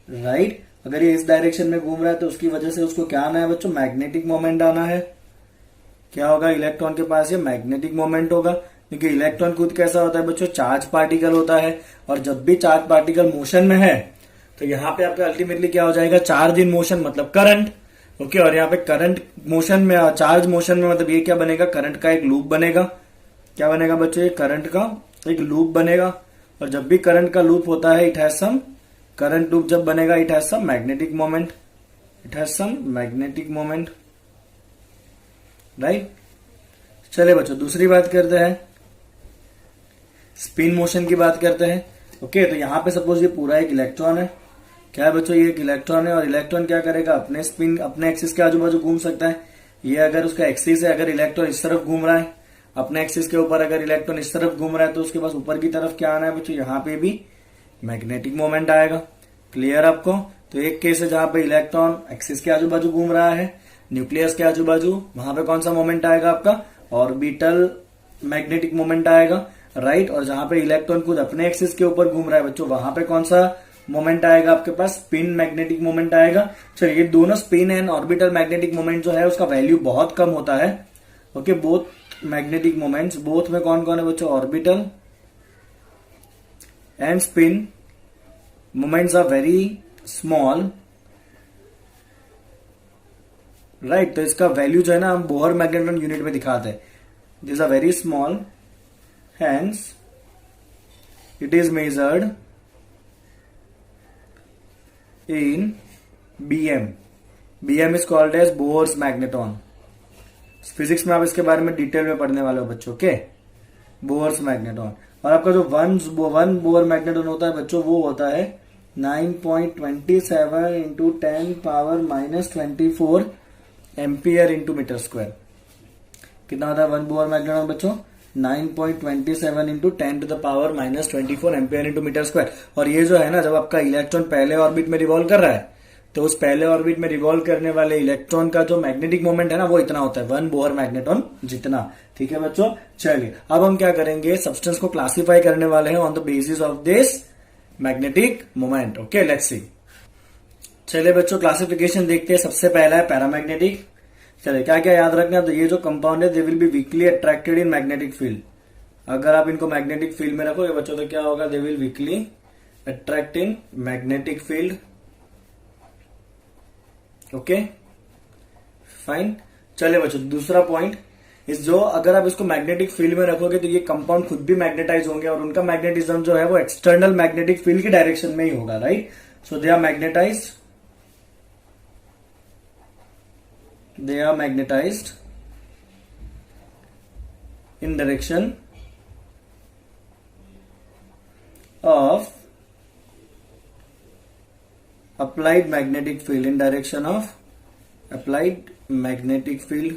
राइट। अगर ये इस डायरेक्शन में घूम रहा है तो उसकी वजह से उसको क्या आना है बच्चों, मैग्नेटिक मोमेंट आना है। क्या होगा, इलेक्ट्रॉन के पास ये मैग्नेटिक मोमेंट होगा, क्योंकि इलेक्ट्रॉन खुद कैसा होता है बच्चों, चार्ज पार्टिकल होता है। और जब भी चार्ज पार्टिकल मोशन में है तो यहाँ पे आपका अल्टीमेटली क्या हो जाएगा, चार्ज इन मोशन मतलब करंट। ओके, और यहाँ पे करंट मोशन में, चार्ज मोशन में मतलब ये क्या बनेगा, करंट का एक लूप बनेगा। क्या बनेगा बच्चों, ये करंट का एक लूप बनेगा। और जब भी करंट का लूप होता है, it has some, current loop जब बनेगा it has some magnetic moment, it has some magnetic moment, right. चले बच्चों दूसरी बात करते हैं, स्पिन मोशन की बात करते हैं। ओके, तो यहां पे सपोज ये पूरा एक इलेक्ट्रॉन है। क्या है बच्चों, ये एक इलेक्ट्रॉन है और इलेक्ट्रॉन क्या करेगा, अपने स्पिन, अपने एक्सिस के आजू बाजू घूम सकता है। ये अगर उसका एक्सिस है, अगर इलेक्ट्रॉन इस तरफ घूम रहा है, अपने एक्सिस के ऊपर अगर इलेक्ट्रॉन इस तरफ घूम रहा है, तो उसके पास ऊपर की तरफ क्या आना है बच्चों, यहाँ पे भी मैग्नेटिक मोमेंट आएगा। क्लियर आपको। तो एक केस है जहां पे इलेक्ट्रॉन एक्सिस के आजू बाजू घूम रहा है, न्यूक्लियस के आजू बाजू, वहां पे कौन सा मोमेंट आएगा आपका, ऑर्बिटल मैग्नेटिक मोमेंट आएगा, राइट। और जहां पे इलेक्ट्रॉन खुद अपने एक्सिस के ऊपर घूम रहा है बच्चों, वहां पे कौन सा मोमेंट आएगा आपके पास, स्पिन मैग्नेटिक मोमेंट आएगा। चलिए, ये दोनों spin and orbital magnetic moment जो है उसका वैल्यू बहुत कम होता है। Okay, both magnetic moments, both में कौन कौन है बच्चों, orbital and spin moments are very small, right. तो इसका वैल्यू जो है ना हम बोहर मैग्नेट्रॉन यूनिट में दिखाते हैं, this are very small, hence it is measured in BM. BM is called as Bohr's magneton. Physics में आप इसके बारे में डिटेल में पढ़ने वाले हो बच्चों, ओके। Bohr's magneton. और आपका जो वन बोहर मैग्नेटॉन होता है बच्चों, वो होता है 9.27 into 10 power -24 ampere into metre square. कितना होता है वन बोहर मैग्नेटॉन बच्चों, 9.27 into 10 to the power -24 ampere into metre square. और ये जो है ना, जब आपका इलेक्ट्रॉन पहले ऑर्बिट में रिवॉल्व कर रहा है, तो उस पहले ऑर्बिट में रिवॉल्व करने वाले इलेक्ट्रॉन का जो मैग्नेटिक मोमेंट है ना, वो इतना होता है, वन बोहर मैग्नेटॉन जितना। ठीक है बच्चों, चलिए अब हम क्या करेंगे, सब्सटेंस को क्लासिफाई करने वाले हैं on the basis of this magnetic moment. Okay, let's सी। चलिए बच्चों, क्लासिफिकेशन देखते हैं। सबसे पहला है पैरामैग्नेटिक। चलिए, क्या क्या याद रखना है, तो ये जो कंपाउंड है they will be weekly attracted in magnetic field. अगर आप इनको मैग्नेटिक फील्ड में रखोगे बच्चों, तो क्या होगा, they will weekly attract in magnetic field. Okay fine. चलिए बच्चों, दूसरा पॉइंट इस जो अगर आप इसको मैग्नेटिक फील्ड में रखोगे तो ये कंपाउंड खुद भी मैग्नेटाइज होंगे और उनका मैग्नेटिज्म जो है वो एक्सटर्नल मैग्नेटिक फील्ड की डायरेक्शन में ही होगा, right. So they are magnetized, they are magnetized in direction of applied magnetic field, in direction of applied magnetic field,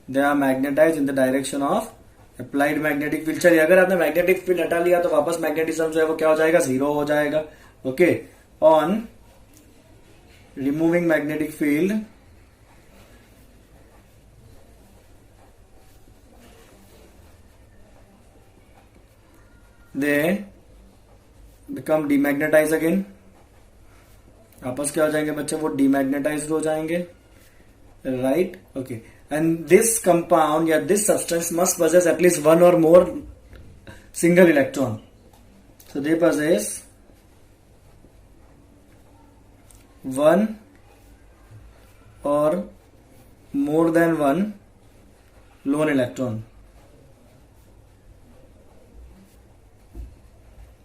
they are magnetized in the direction of applied magnetic field। चलिए, अगर आपने magnetic field हटा लिया तो वापस magnetism जो है वो क्या हो जाएगा, जीरो हो जाएगा। Okay, on removing magnetic field they become demagnetized again। वापस क्या हो जाएंगे बच्चे, वो डीमैग्नेटाइज्ड हो जाएंगे, right. Okay, and this compound या this substance must possess at least one or more single electron. So they possess one or more than one lone electron.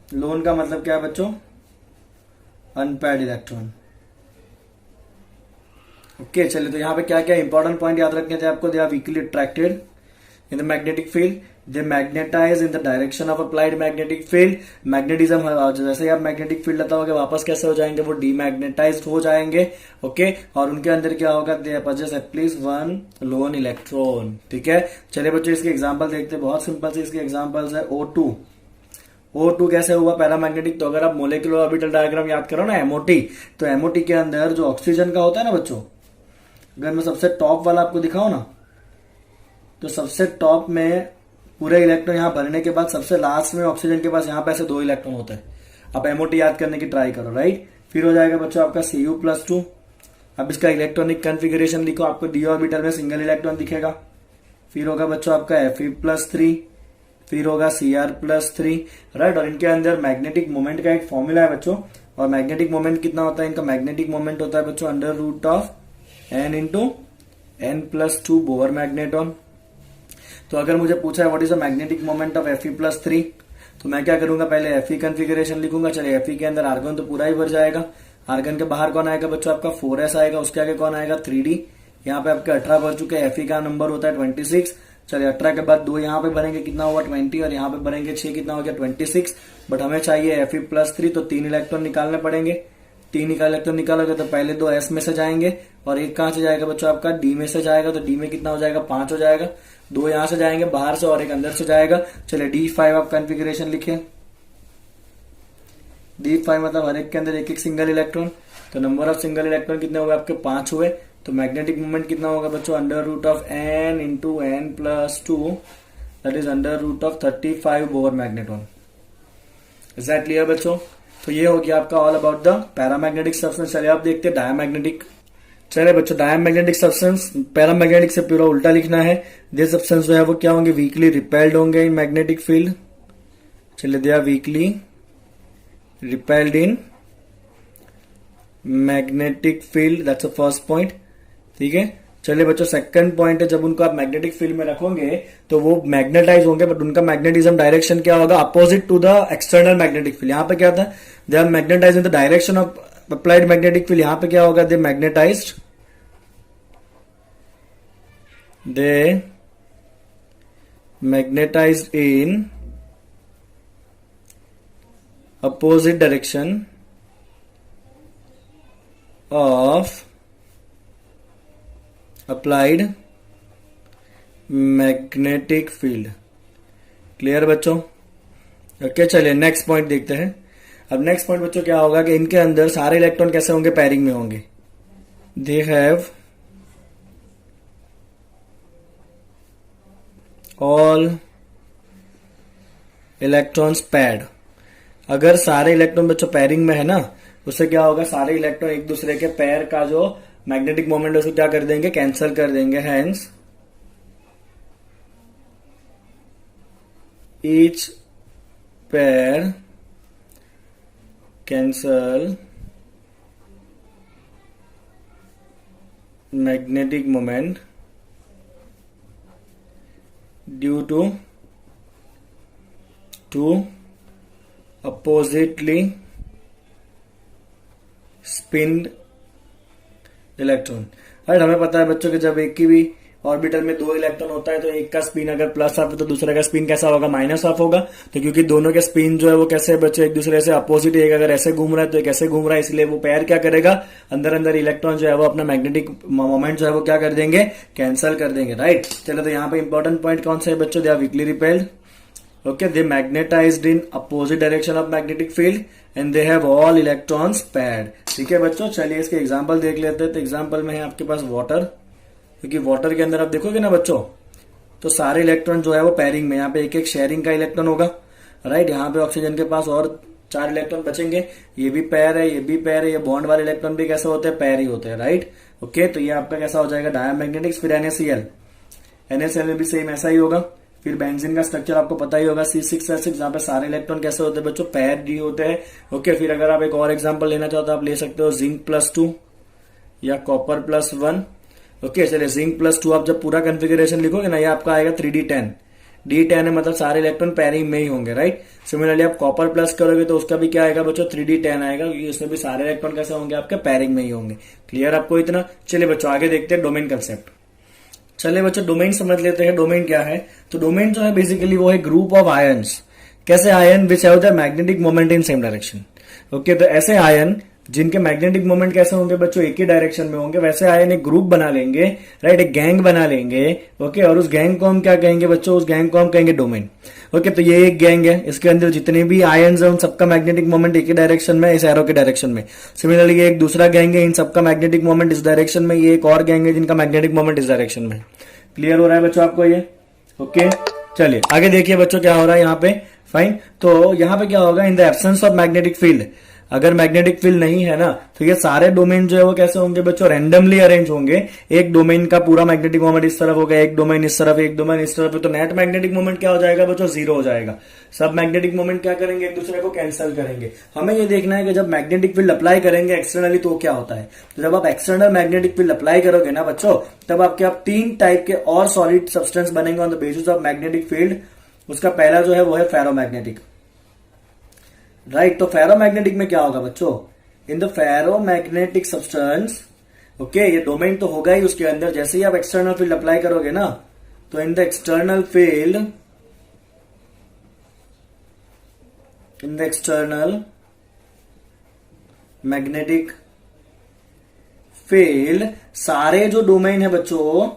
Lone का मतलब क्या है बच्चों, अनपेयर्ड इलेक्ट्रॉन। ओके, चलिए, तो यहां पे क्या क्या इंपॉर्टेंट पॉइंट याद रखने थे आपको। They are weakly attracted in the magnetic field, they magnetize in the direction of applied magnetic field. Magnetism जैसे ही आप मैग्नेटिक फील्ड लगाओगे वापस कैसे हो जाएंगे, वो डीमैग्नेटाइज्ड हो जाएंगे। ओके, और उनके अंदर क्या होगा, दे possess at least one lone electron. ठीक है, चलिए बच्चों, इसके एग्जाम्पल देखते हैं। बहुत सिंपल से इसके एग्जाम्पल्स है। O2 कैसे हुआ पैरामैग्नेटिक, तो अगर आप मोलिकुलर ऑर्बिटल डायग्राम याद करो ना, एमओटी, तो एमओटी के अंदर जो ऑक्सीजन का होता है ना बच्चों, अगर मैं सबसे टॉप वाला आपको दिखाऊं ना, तो सबसे टॉप में पूरे इलेक्ट्रॉन यहां भरने के बाद सबसे लास्ट में ऑक्सीजन के पास यहां पे ऐसे 2 इलेक्ट्रॉन होते हैं। आप एमओटी याद करने की ट्राई करो, राइट। फिर हो जाएगा बच्चों आपका Cu+2। अब इसका इलेक्ट्रॉनिक कन्फिगरेशन लिखो, आपको डी ऑर्बिटल में सिंगल इलेक्ट्रॉन दिखेगा। फिर होगा बच्चों आपका Fe+3, फिर होगा Cr+3, राइट। और इनके अंदर मैग्नेटिक मोमेंट का एक फॉर्मूला है बच्चों, और मैग्नेटिक मोमेंट कितना होता है इनका? मैग्नेटिक मोमेंट होता है बच्चों under root of n into n+2 Bohr magneton. तो अगर मुझे पूछा है what is the magnetic moment of Fe+3, तो मैं क्या करूंगा? पहले Fe कॉन्फ़िगरेशन लिखूंगा। चलिए Fe के अंदर आर्गन तो पूरा ही भर जाएगा। आर्गन के बाहर कौन आएगा बच्चों? आपका 4s आएगा। उसके आगे कौन आएगा? 3d। यहाँ पे आपके 18 भर चुके हैं। Fe का नंबर होता है 26। चलिए 18 के बाद 2 यहाँ पे भरेंगे, कितना हुआ? 20, और यहाँ पे भरेंगे 6, कितना हो गया? 26। बट हमें चाहिए Fe+3, तो 3 इलेक्ट्रॉन निकालने पड़ेंगे। 3 इलेक्ट्रॉन निकालोगे तो पहले 2 s में से जाएंगे और एक कहां से जाएगा बच्चों? आपका d में से जाएगा। तो d में कितना हो जाएगा? 5 हो जाएगा। 2 यहां से जाएंगे बाहर से और एक अंदर से जाएगा। चलिए D5 आप कॉन्फ़िगरेशन लिखे। D5 मतलब हर एक के अंदर एक एक सिंगल इलेक्ट्रॉन। तो नंबर ऑफ सिंगल इलेक्ट्रॉन कितने हुए? आपके 5 हुए। तो मैग्नेटिक मोमेंट कितना होगा बच्चों? Under root of n into n+2, that is under root of 35 Bohr magneton. Is that clear बच्चों? तो ये हो गया आपका all about the paramagnetic substance. चलिए आप देखते हैं डायमैग्नेटिक। चलिए बच्चों डायमैग्नेटिक सब्सटेंस, पैरामैग्नेटिक से पूरा उल्टा लिखना है। ये सब्सटेंस जो है वो क्या होंगे? वीकली रिपेल्ड होंगे इन मैग्नेटिक फील्ड। चलिए they are weakly repelled in magnetic field, that's a first point. ठीक है। चलिए बच्चों सेकंड पॉइंट है, जब उनको आप मैग्नेटिक फील्ड में रखोगे तो वो मैग्नेटाइज होंगे, बट उनका मैग्नेटिज्म डायरेक्शन क्या होगा? Opposite to the external magnetic field. यहाँ पे क्या था? They are magnetise in the direction of applied magnetic field. यहाँ पे क्या होगा? They magnetised, they magnetised in opposite direction of applied magnetic field. Clear बच्चों? ओके चलिए नेक्स्ट पॉइंट देखते हैं। अब नेक्स्ट पॉइंट बच्चों क्या होगा कि इनके अंदर सारे इलेक्ट्रॉन कैसे होंगे? पैरिंग में होंगे। They have all electrons pad. अगर सारे इलेक्ट्रॉन बच्चों पैरिंग में है ना, उससे क्या होगा? सारे इलेक्ट्रॉन एक दूसरे के पैर का जो मैग्नेटिक मोमेंट है उसको क्या कर देंगे? कैंसल कर देंगे। Hence each pair cancel magnetic moment due to oppositely spinned electron. Right, हमें पता है बच्चों कि जब एक की भी ऑर्बिटल में 2 इलेक्ट्रॉन होता है तो एक का स्पिन अगर प्लस ऑफ है तो दूसरे का स्पिन कैसा होगा? माइनस ऑफ होगा। तो क्योंकि दोनों के स्पिन जो है वो कैसे है बच्चों? एक दूसरे से अपोजिट। एक अगर ऐसे घूम रहा है तो एक ऐसे घूम रहा है, इसलिए वो पैर क्या करेगा? अंदर अंदर इलेक्ट्रॉन जो है वो अपना मैग्नेटिक मोमेंट जो है वो क्या कर देंगे? कैंसल कर देंगे। राइट, चलो तो यहाँ पे इंपॉर्टेंट पॉइंट कौन सा है बच्चों? They are weakly repelled. Okay, they magnetized in opposite direction of magnetic field and they have all electrons paired। ठीक है बच्चों, चलिए इसके एग्जांपल देख लेते हैं। तो एग्जांपल में है आपके पास वाटर, क्योंकि वाटर के अंदर आप देखोगे ना बच्चों तो सारे इलेक्ट्रॉन जो है वो पैरिंग में, यहाँ पे एक एक शेयरिंग का इलेक्ट्रॉन होगा। राइट, यहाँ पे ऑक्सीजन के पास और 4 इलेक्ट्रॉन बचेंगे। ये भी पैर है, ये भी पैर है। ये बॉन्ड वाले इलेक्ट्रॉन भी कैसे होते हैं? पैर ही होते हैं। राइट, ओके, तो ये आपका कैसा हो जाएगा? डायमैग्नेटिक्स। फिर NaCl में भी सेम ऐसा ही होगा। फिर बेंजीन का स्ट्रक्चर आपको पता ही होगा, C6H6, जहां पे सारे इलेक्ट्रॉन कैसे होते हैं बच्चों? पैर डी होते हैं। ओके, फिर अगर आप एक और एग्जांपल लेना चाहो तो आप ले सकते हो Zinc+2 या Copper+1। ओके, चलिए Zinc+2 आप जब पूरा कॉन्फ़िगरेशन लिखोगे ना, ये आपका आएगा 3D10। D10 है मतलब सारे इलेक्ट्रॉन पैरिंग में ही होंगे। राइट, सिमिलरली आप कॉपर प्लस करोगे तो उसका भी क्या आएगा बच्चों? 3D10 आएगा, क्योंकि उसमें भी सारे इलेक्ट्रॉन कैसे होंगे? आपके पैरिंग में ही होंगे। क्लियर आपको इतना? चलिए बच्चों आगे देखते हैं डोमेन कंसेप्ट। चलिए बच्चों डोमेन समझ लेते हैं। डोमेन क्या है? तो डोमेन जो है बेसिकली वो है ग्रुप ऑफ आयन्स। कैसे? Ion which have the magnetic moment in same direction. Okay, तो ऐसे आयन जिनके मैग्नेटिक मोमेंट कैसे होंगे बच्चों? एक ही डायरेक्शन में होंगे। वैसे आयन एक ग्रुप बना लेंगे। राइट, एक गैंग बना लेंगे। ओके, और उस गैंग को हम क्या कहेंगे बच्चों? उस गैंग को हम कहेंगे डोमेन। ओके, तो ये एक गैंग है, इसके अंदर जितने भी आयन्स है उन सबका मैग्नेटिक मोमेंट एक ही डायरेक्शन में, इस एरो के डायरेक्शन में। सिमिलरली ये एक दूसरा गैंग है, इन सबका मैग्नेटिक मोमेंट इस डायरेक्शन में। ये एक और गैंग है जिनका मैग्नेटिक मोमेंट इस डायरेक्शन में। क्लियर हो रहा है बच्चों आपको ये? ओके, चलिए आगे देखिए बच्चों क्या हो रहा है यहाँ पे। फाइन, तो यहाँ पे क्या होगा? In the absence of magnetic field, अगर मैग्नेटिक फील्ड नहीं है ना, तो ये सारे डोमेन जो है वो कैसे होंगे बच्चों, रैंडमली अरेंज होंगे। एक डोमेन का पूरा मैग्नेटिक मोमेंट इस तरफ होगा, एक डोमेन इस तरफ, एक डोमेन इस तरफ, तो नेट मैग्नेटिक मोमेंट क्या हो जाएगा बच्चों, जीरो हो जाएगा। सब मैग्नेटिक मोमेंट क्या करेंगे, एक दूसरे को कैंसिल करेंगे। हमें ये देखना है कि जब मैग्नेटिक फील्ड अप्लाई करेंगे एक्सटर्नली तो क्या होता है। तो जब आप एक्सटर्नल मैग्नेटिक फील्ड अप्लाई करोगे ना बच्चों, तब आपके आप 3 टाइप के और सॉलिड सब्सटेंस बनेंगे on the basis of magnetic field. उसका पहला जो है वो है फेरोमैग्नेटिक, राइट। तो फेरोमैग्नेटिक में क्या होगा बच्चों, in the ferromagnetic substance, okay, ये डोमेन तो होगा ही उसके अंदर। जैसे ही आप एक्सटर्नल फील्ड अप्लाई करोगे ना, तो in the external magnetic field सारे जो डोमेन है बच्चों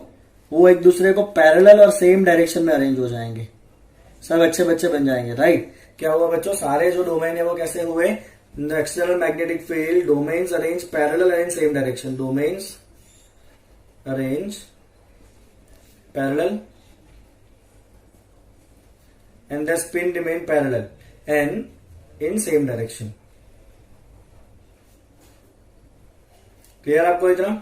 वो एक दूसरे को पैरेलल और सेम डायरेक्शन में अरेंज हो जाएंगे, सब अच्छे बच्चे बन जाएंगे, राइट। क्या हुआ बच्चों, सारे जो डोमेन है वो कैसे हुए, external magnetic field domains arrange parallel and same direction, domains arrange parallel and the spin remain parallel and in same direction. Clear आपको इतना।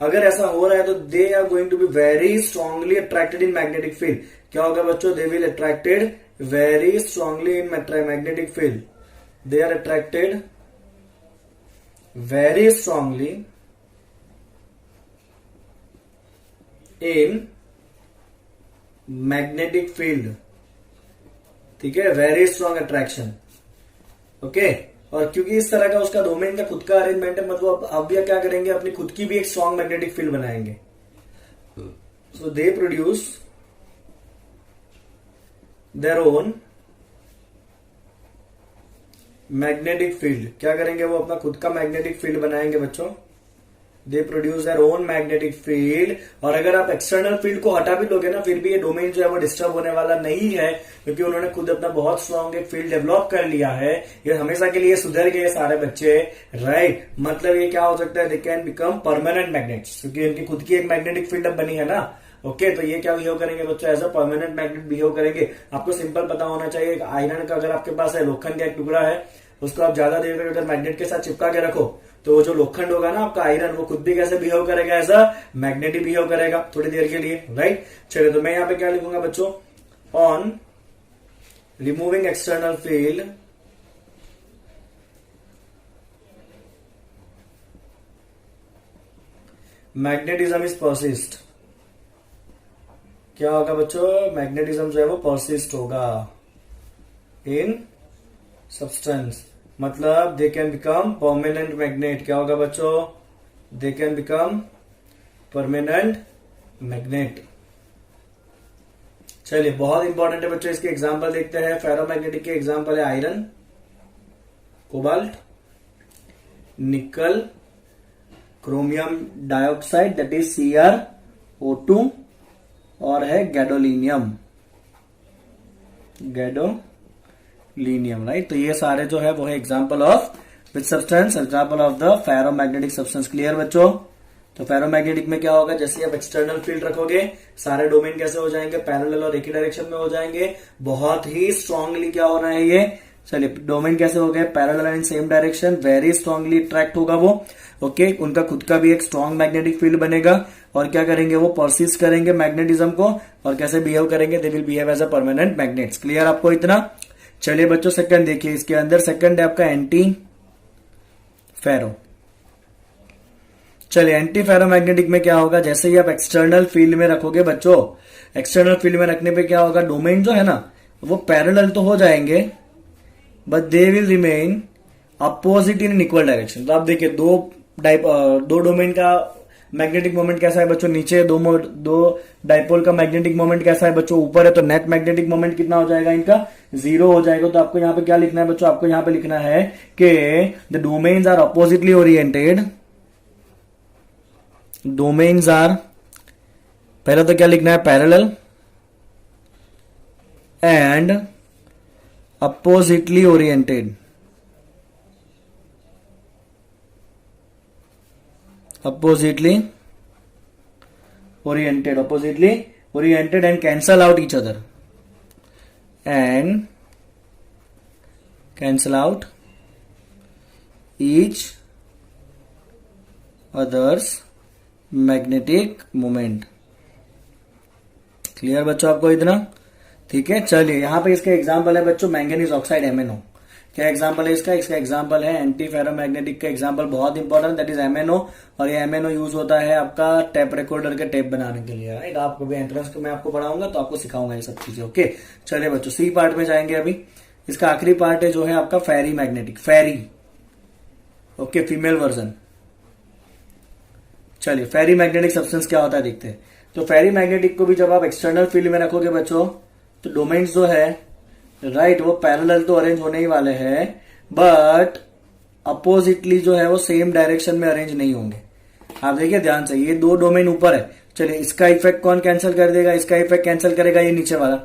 अगर ऐसा हो रहा है तो they are going to be very strongly attracted in magnetic field. क्या होगा बच्चों, they will attracted very strongly in magnetic field, they are attracted very strongly in magnetic field, ठीक है, वेरी स्ट्रांग अट्रैक्शन, ओके। और क्योंकि इस तरह का उसका डोमेन का खुद का अरेंजमेंट है, मतलब अब भी क्या करेंगे, अपनी खुद की भी एक स्ट्रांग मैग्नेटिक फील्ड बनाएंगे। So they produce their own magnetic field. क्या करेंगे, वो अपना खुद का मैग्नेटिक फील्ड बनाएंगे बच्चों, दे produce their own magnetic field. और अगर आप एक्सटर्नल फील्ड को हटा भी लोगे ना, फिर भी ये डोमेन जो है वो डिस्टर्ब होने वाला नहीं है, क्योंकि उन्होंने खुद अपना बहुत स्ट्रांग एक फील्ड डेवलप कर लिया है। ये हमेशा के लिए सुधर गए सारे बच्चे, राइट। मतलब ये क्या हो सकता है, they can become permanent magnets, क्योंकि इनकी खुद की एक मैग्नेटिक फील्ड अब बनी है ना, ओके। तो ये क्या बिहेव करेंगे बच्चों, as a permanent magnet behave करेंगे। आपको सिंपल पता होना चाहिए, आयरन का अगर आपके पास है, लोखंड का एक टुकड़ा है, उसको आप ज्यादा देर तक अगर मैग्नेट के साथ चिपका के रखो, तो वो जो लोखंड होगा ना आपका आयरन, वो खुद भी कैसे बिहेव करेगा, एज अ मैग्नेटिक बिहेव करेगा थोड़ी देर के लिए, राइट। चलिए, तो मैं यहां पे क्या लिखूंगा बच्चों, on removing external field magnetism is persist. क्या होगा बच्चों, मैग्नेटिज्म जो है वो परसिस्ट होगा इन सब्सटेंस, मतलब they can become permanent magnet. क्या होगा बच्चों, they can become permanent magnet. चलिए, बहुत इंपॉर्टेंट है बच्चों, इसके एग्जांपल देखते हैं। फेरोमैग्नेटिक के एग्जांपल है आयरन, कोबाल्ट, निकल, chromium dioxide that is CrO2, और है गैडोलीनियम, गैडोलीनियम, राइट। तो ये सारे जो है वो है example of which substance, example of the ferromagnetic substance. Clear बच्चों। तो फेरोमैग्नेटिक में क्या होगा, जैसे आप एक्सटर्नल फील्ड रखोगे, सारे डोमेन कैसे हो जाएंगे, पैरेलल और एक ही डायरेक्शन में हो जाएंगे। बहुत ही स्ट्रांगली क्या हो रहा है ये, चलिए, डोमेन कैसे हो गए, parallel and same direction, very strongly attract होगा वो, ओके। उनका खुद का भी एक स्ट्रांग मैग्नेटिक फील्ड बनेगा, और क्या करेंगे, वो परसिस्ट करेंगे मैग्नेटिज्म को, और कैसे बिहेव करेंगे, they will behave as a permanent magnets. Clear आपको इतना। चलिए बच्चों, सेकंड देखिए, इसके अंदर सेकंड है आपका एंटी फेरो। चलिए, एंटी फेरोमैग्नेटिक में क्या होगा, जैसे ही आप एक्सटर्नल फील्ड में रखोगे बच्चों, एक्सटर्नल फील्ड में रखने पे क्या होगा, डोमेन जो है ना वो पैरेलल तो हो जाएंगे, but they will remain opposite in equal direction. तो आप देखिए, दो डोमेन का मैग्नेटिक मोमेंट कैसा है बच्चों, नीचे दो डाइपोल का मैग्नेटिक मोमेंट कैसा है बच्चों, ऊपर है, तो नेट मैग्नेटिक मोमेंट कितना हो जाएगा इनका, 0 हो जाएगा। तो आपको यहाँ पे क्या लिखना है बच्चों, आपको यहाँ पे लिखना है कि the domains are oppositely oriented, domains are, पहले तो क्या लिखना है, parallel and oppositely oriented, oppositely oriented and cancel out each other, each others magnetic moment. Clear बच्चों आपको इतना? ठीक है, चलिए यहां पे इसका एग्जांपल है बच्चों मैंगनीज ऑक्साइड MnO। क्या एग्जांपल है इसका? इसका एग्जांपल है एंटी फेरोमैग्नेटिक का एग्जांपल बहुत इंपॉर्टेंट, दैट इज MnO। और ये MnO यूज होता है आपका टेप रिकॉर्डर के टेप बनाने के लिए, राइट। आपको भी एंट्रेंस को मैं आपको पढ़ाऊंगा तो आपको सिखाऊंगा ये सब चीजें। ओके, चलिए बच्चों सी पार्ट में जाएंगे अभी। इसका आखिरी पार्ट है जो है आपका ferrimagnetic, ferri. Okay, female version. चलिए फेरी मैग्नेटिक सब्सटेंस क्या होता है देखते हैं। तो फेरी मैग्नेटिक को भी जब आप एक्सटर्नल फील्ड में रखोगे बच्चों, तो डोमेन्स जो है राइट वो पैरेलल तो अरेंज होने ही वाले हैं, बट अपोजिटली जो है वो सेम डायरेक्शन में अरेंज नहीं होंगे। आप देखिए ध्यान से, ये दो डोमेन ऊपर है। चलिए इसका इफेक्ट कौन कैंसिल कर देगा? इसका इफेक्ट कैंसिल करेगा ये नीचे वाला।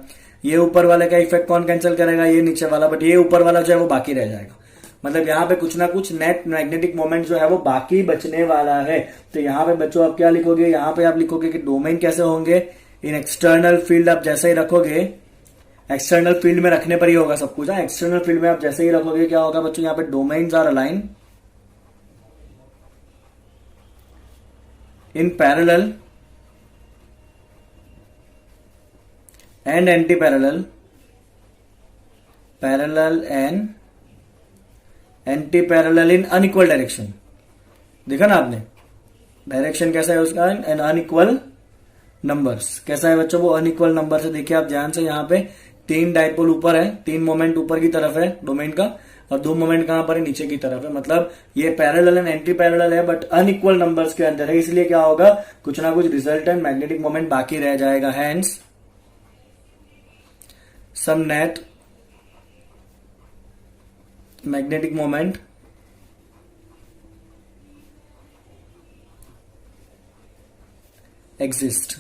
ये ऊपर वाले का इफेक्ट कौन कैंसिल करेगा? ये नीचे वाला। बट ये ऊपर वाला जो है वो बाकी रह जाएगा। मतलब यहाँ पे कुछ ना कुछ नेट मैग्नेटिक मोमेंट जो है वो बाकी बचने वाला है। तो यहाँ पे बच्चों आप क्या लिखोगे? यहाँ पे आप लिखोगे कि डोमेन कैसे होंगे इन एक्सटर्नल फील्ड। आप जैसे ही रखोगे, एक्सटर्नल फील्ड में रखने पर ही होगा सब कुछ। एक्सटर्नल फील्ड में आप जैसे ही रखोगे क्या होगा बच्चों? यहाँ पे domains are align in parallel and anti parallel, parallel and anti parallel in unequal direction. देखा ना आपने डायरेक्शन कैसा है उसका? An unequal numbers. कैसा है बच्चों? वो अनइक्वल नंबर से। देखिए आप ध्यान से, यहाँ पे 3 डायपोल ऊपर है, 3 मोमेंट ऊपर की तरफ है डोमेन का, और 2 मोमेंट कहां पर है? नीचे की तरफ है। मतलब ये पैरेलल एंड एंटी पैरेलल है बट अनइक्वल नंबर्स के अंदर है। इसलिए क्या होगा? कुछ ना कुछ रिजल्टेंट मैग्नेटिक मोमेंट बाकी रह जाएगा। Hence some net magnetic moment exist.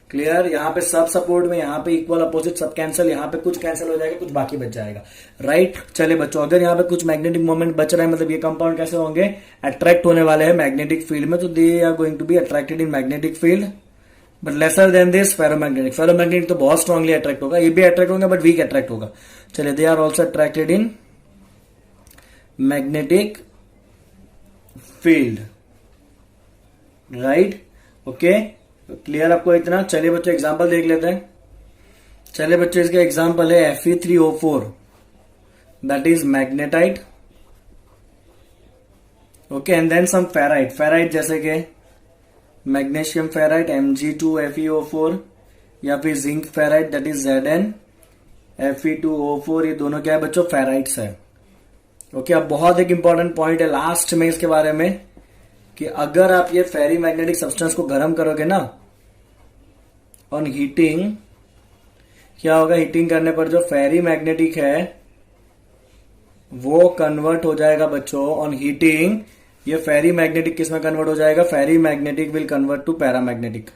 Clear? यहां पे सब सपोर्ट में, यहां पे इक्वल अपोजिट सब कैंसिल, यहां पे कुछ कैंसिल हो जाएगा, कुछ बाकी बच जाएगा, राइट। चले बच्चों, अगर यहां पे कुछ मैग्नेटिक मोमेंट बच रहा है, मतलब ये कंपाउंड कैसे होंगे? अट्रैक्ट होने वाले हैं मैग्नेटिक फील्ड में। तो they are going to be attracted in magnetic field but lesser than this ferromagnetic. Ferromagnetic तो बहुत स्ट्रांगली अट्रैक्ट होगा, ये भी अट्रैक्ट होगा बट वीक अट्रैक्ट होगा। चलिए they are also attracted in magnetic field, right. Okay, clear आपको इतना? चलिए बच्चों एग्जांपल देख लेते हैं। चलिए बच्चों इसका एग्जांपल है Fe3O4, that is magnetite. Okay, and then some ferrite. Ferrite जैसे कि मैग्नीशियम फेराइट Mg2FeO4, या फिर zinc ferrite that is Zn Fe2O4। ये दोनों क्या है बच्चों? फेराइट्स है। ओके, अब बहुत एक इंपॉर्टेंट पॉइंट है लास्ट में इसके बारे में, कि अगर आप ये फेरी मैग्नेटिक सब्सटेंस को गर्म करोगे ना ऑन हीटिंग, क्या होगा? हीटिंग करने पर जो फेरी मैग्नेटिक है वो कन्वर्ट हो जाएगा बच्चों ऑन हीटिंग। ये फेरी मैग्नेटिक किस में कन्वर्ट हो जाएगा? Ferrimagnetic will convert to paramagnetic.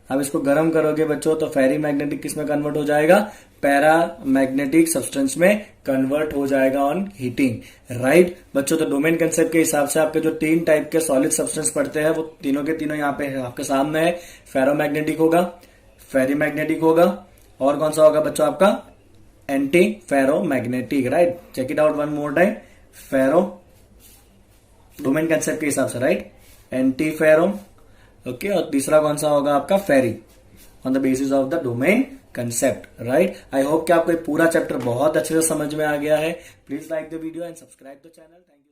अब इसको गर्म करोगे बच्चों तो फेरी मैग्नेटिक किस में कन्वर्ट हो जाएगा? पैरामैग्नेटिक सब्सटेंस में कन्वर्ट हो जाएगा ऑन हीटिंग, राइट बच्चों। तो डोमेन कंसेप्ट के हिसाब से आपके जो 3 टाइप के सॉलिड सब्सटेंस पड़ते हैं वो तीनों के तीनों यहाँ पे है, आपके सामने है। फेरोमैग्नेटिक होगा, फेरी मैग्नेटिक होगा, और कौन सा होगा बच्चों? आपका anti ferromagnetic, right. Check it out one more time. Ferro domain concept के हिसाब से, राइट, एंटी फेरो। ओके, और तीसरा कौन सा होगा आपका? Ferri, on the basis of the domain concept, right. I hope कि आपको पूरा चैप्टर बहुत अच्छे से समझ में आ गया है। Please like the video and subscribe the channel. Thank you.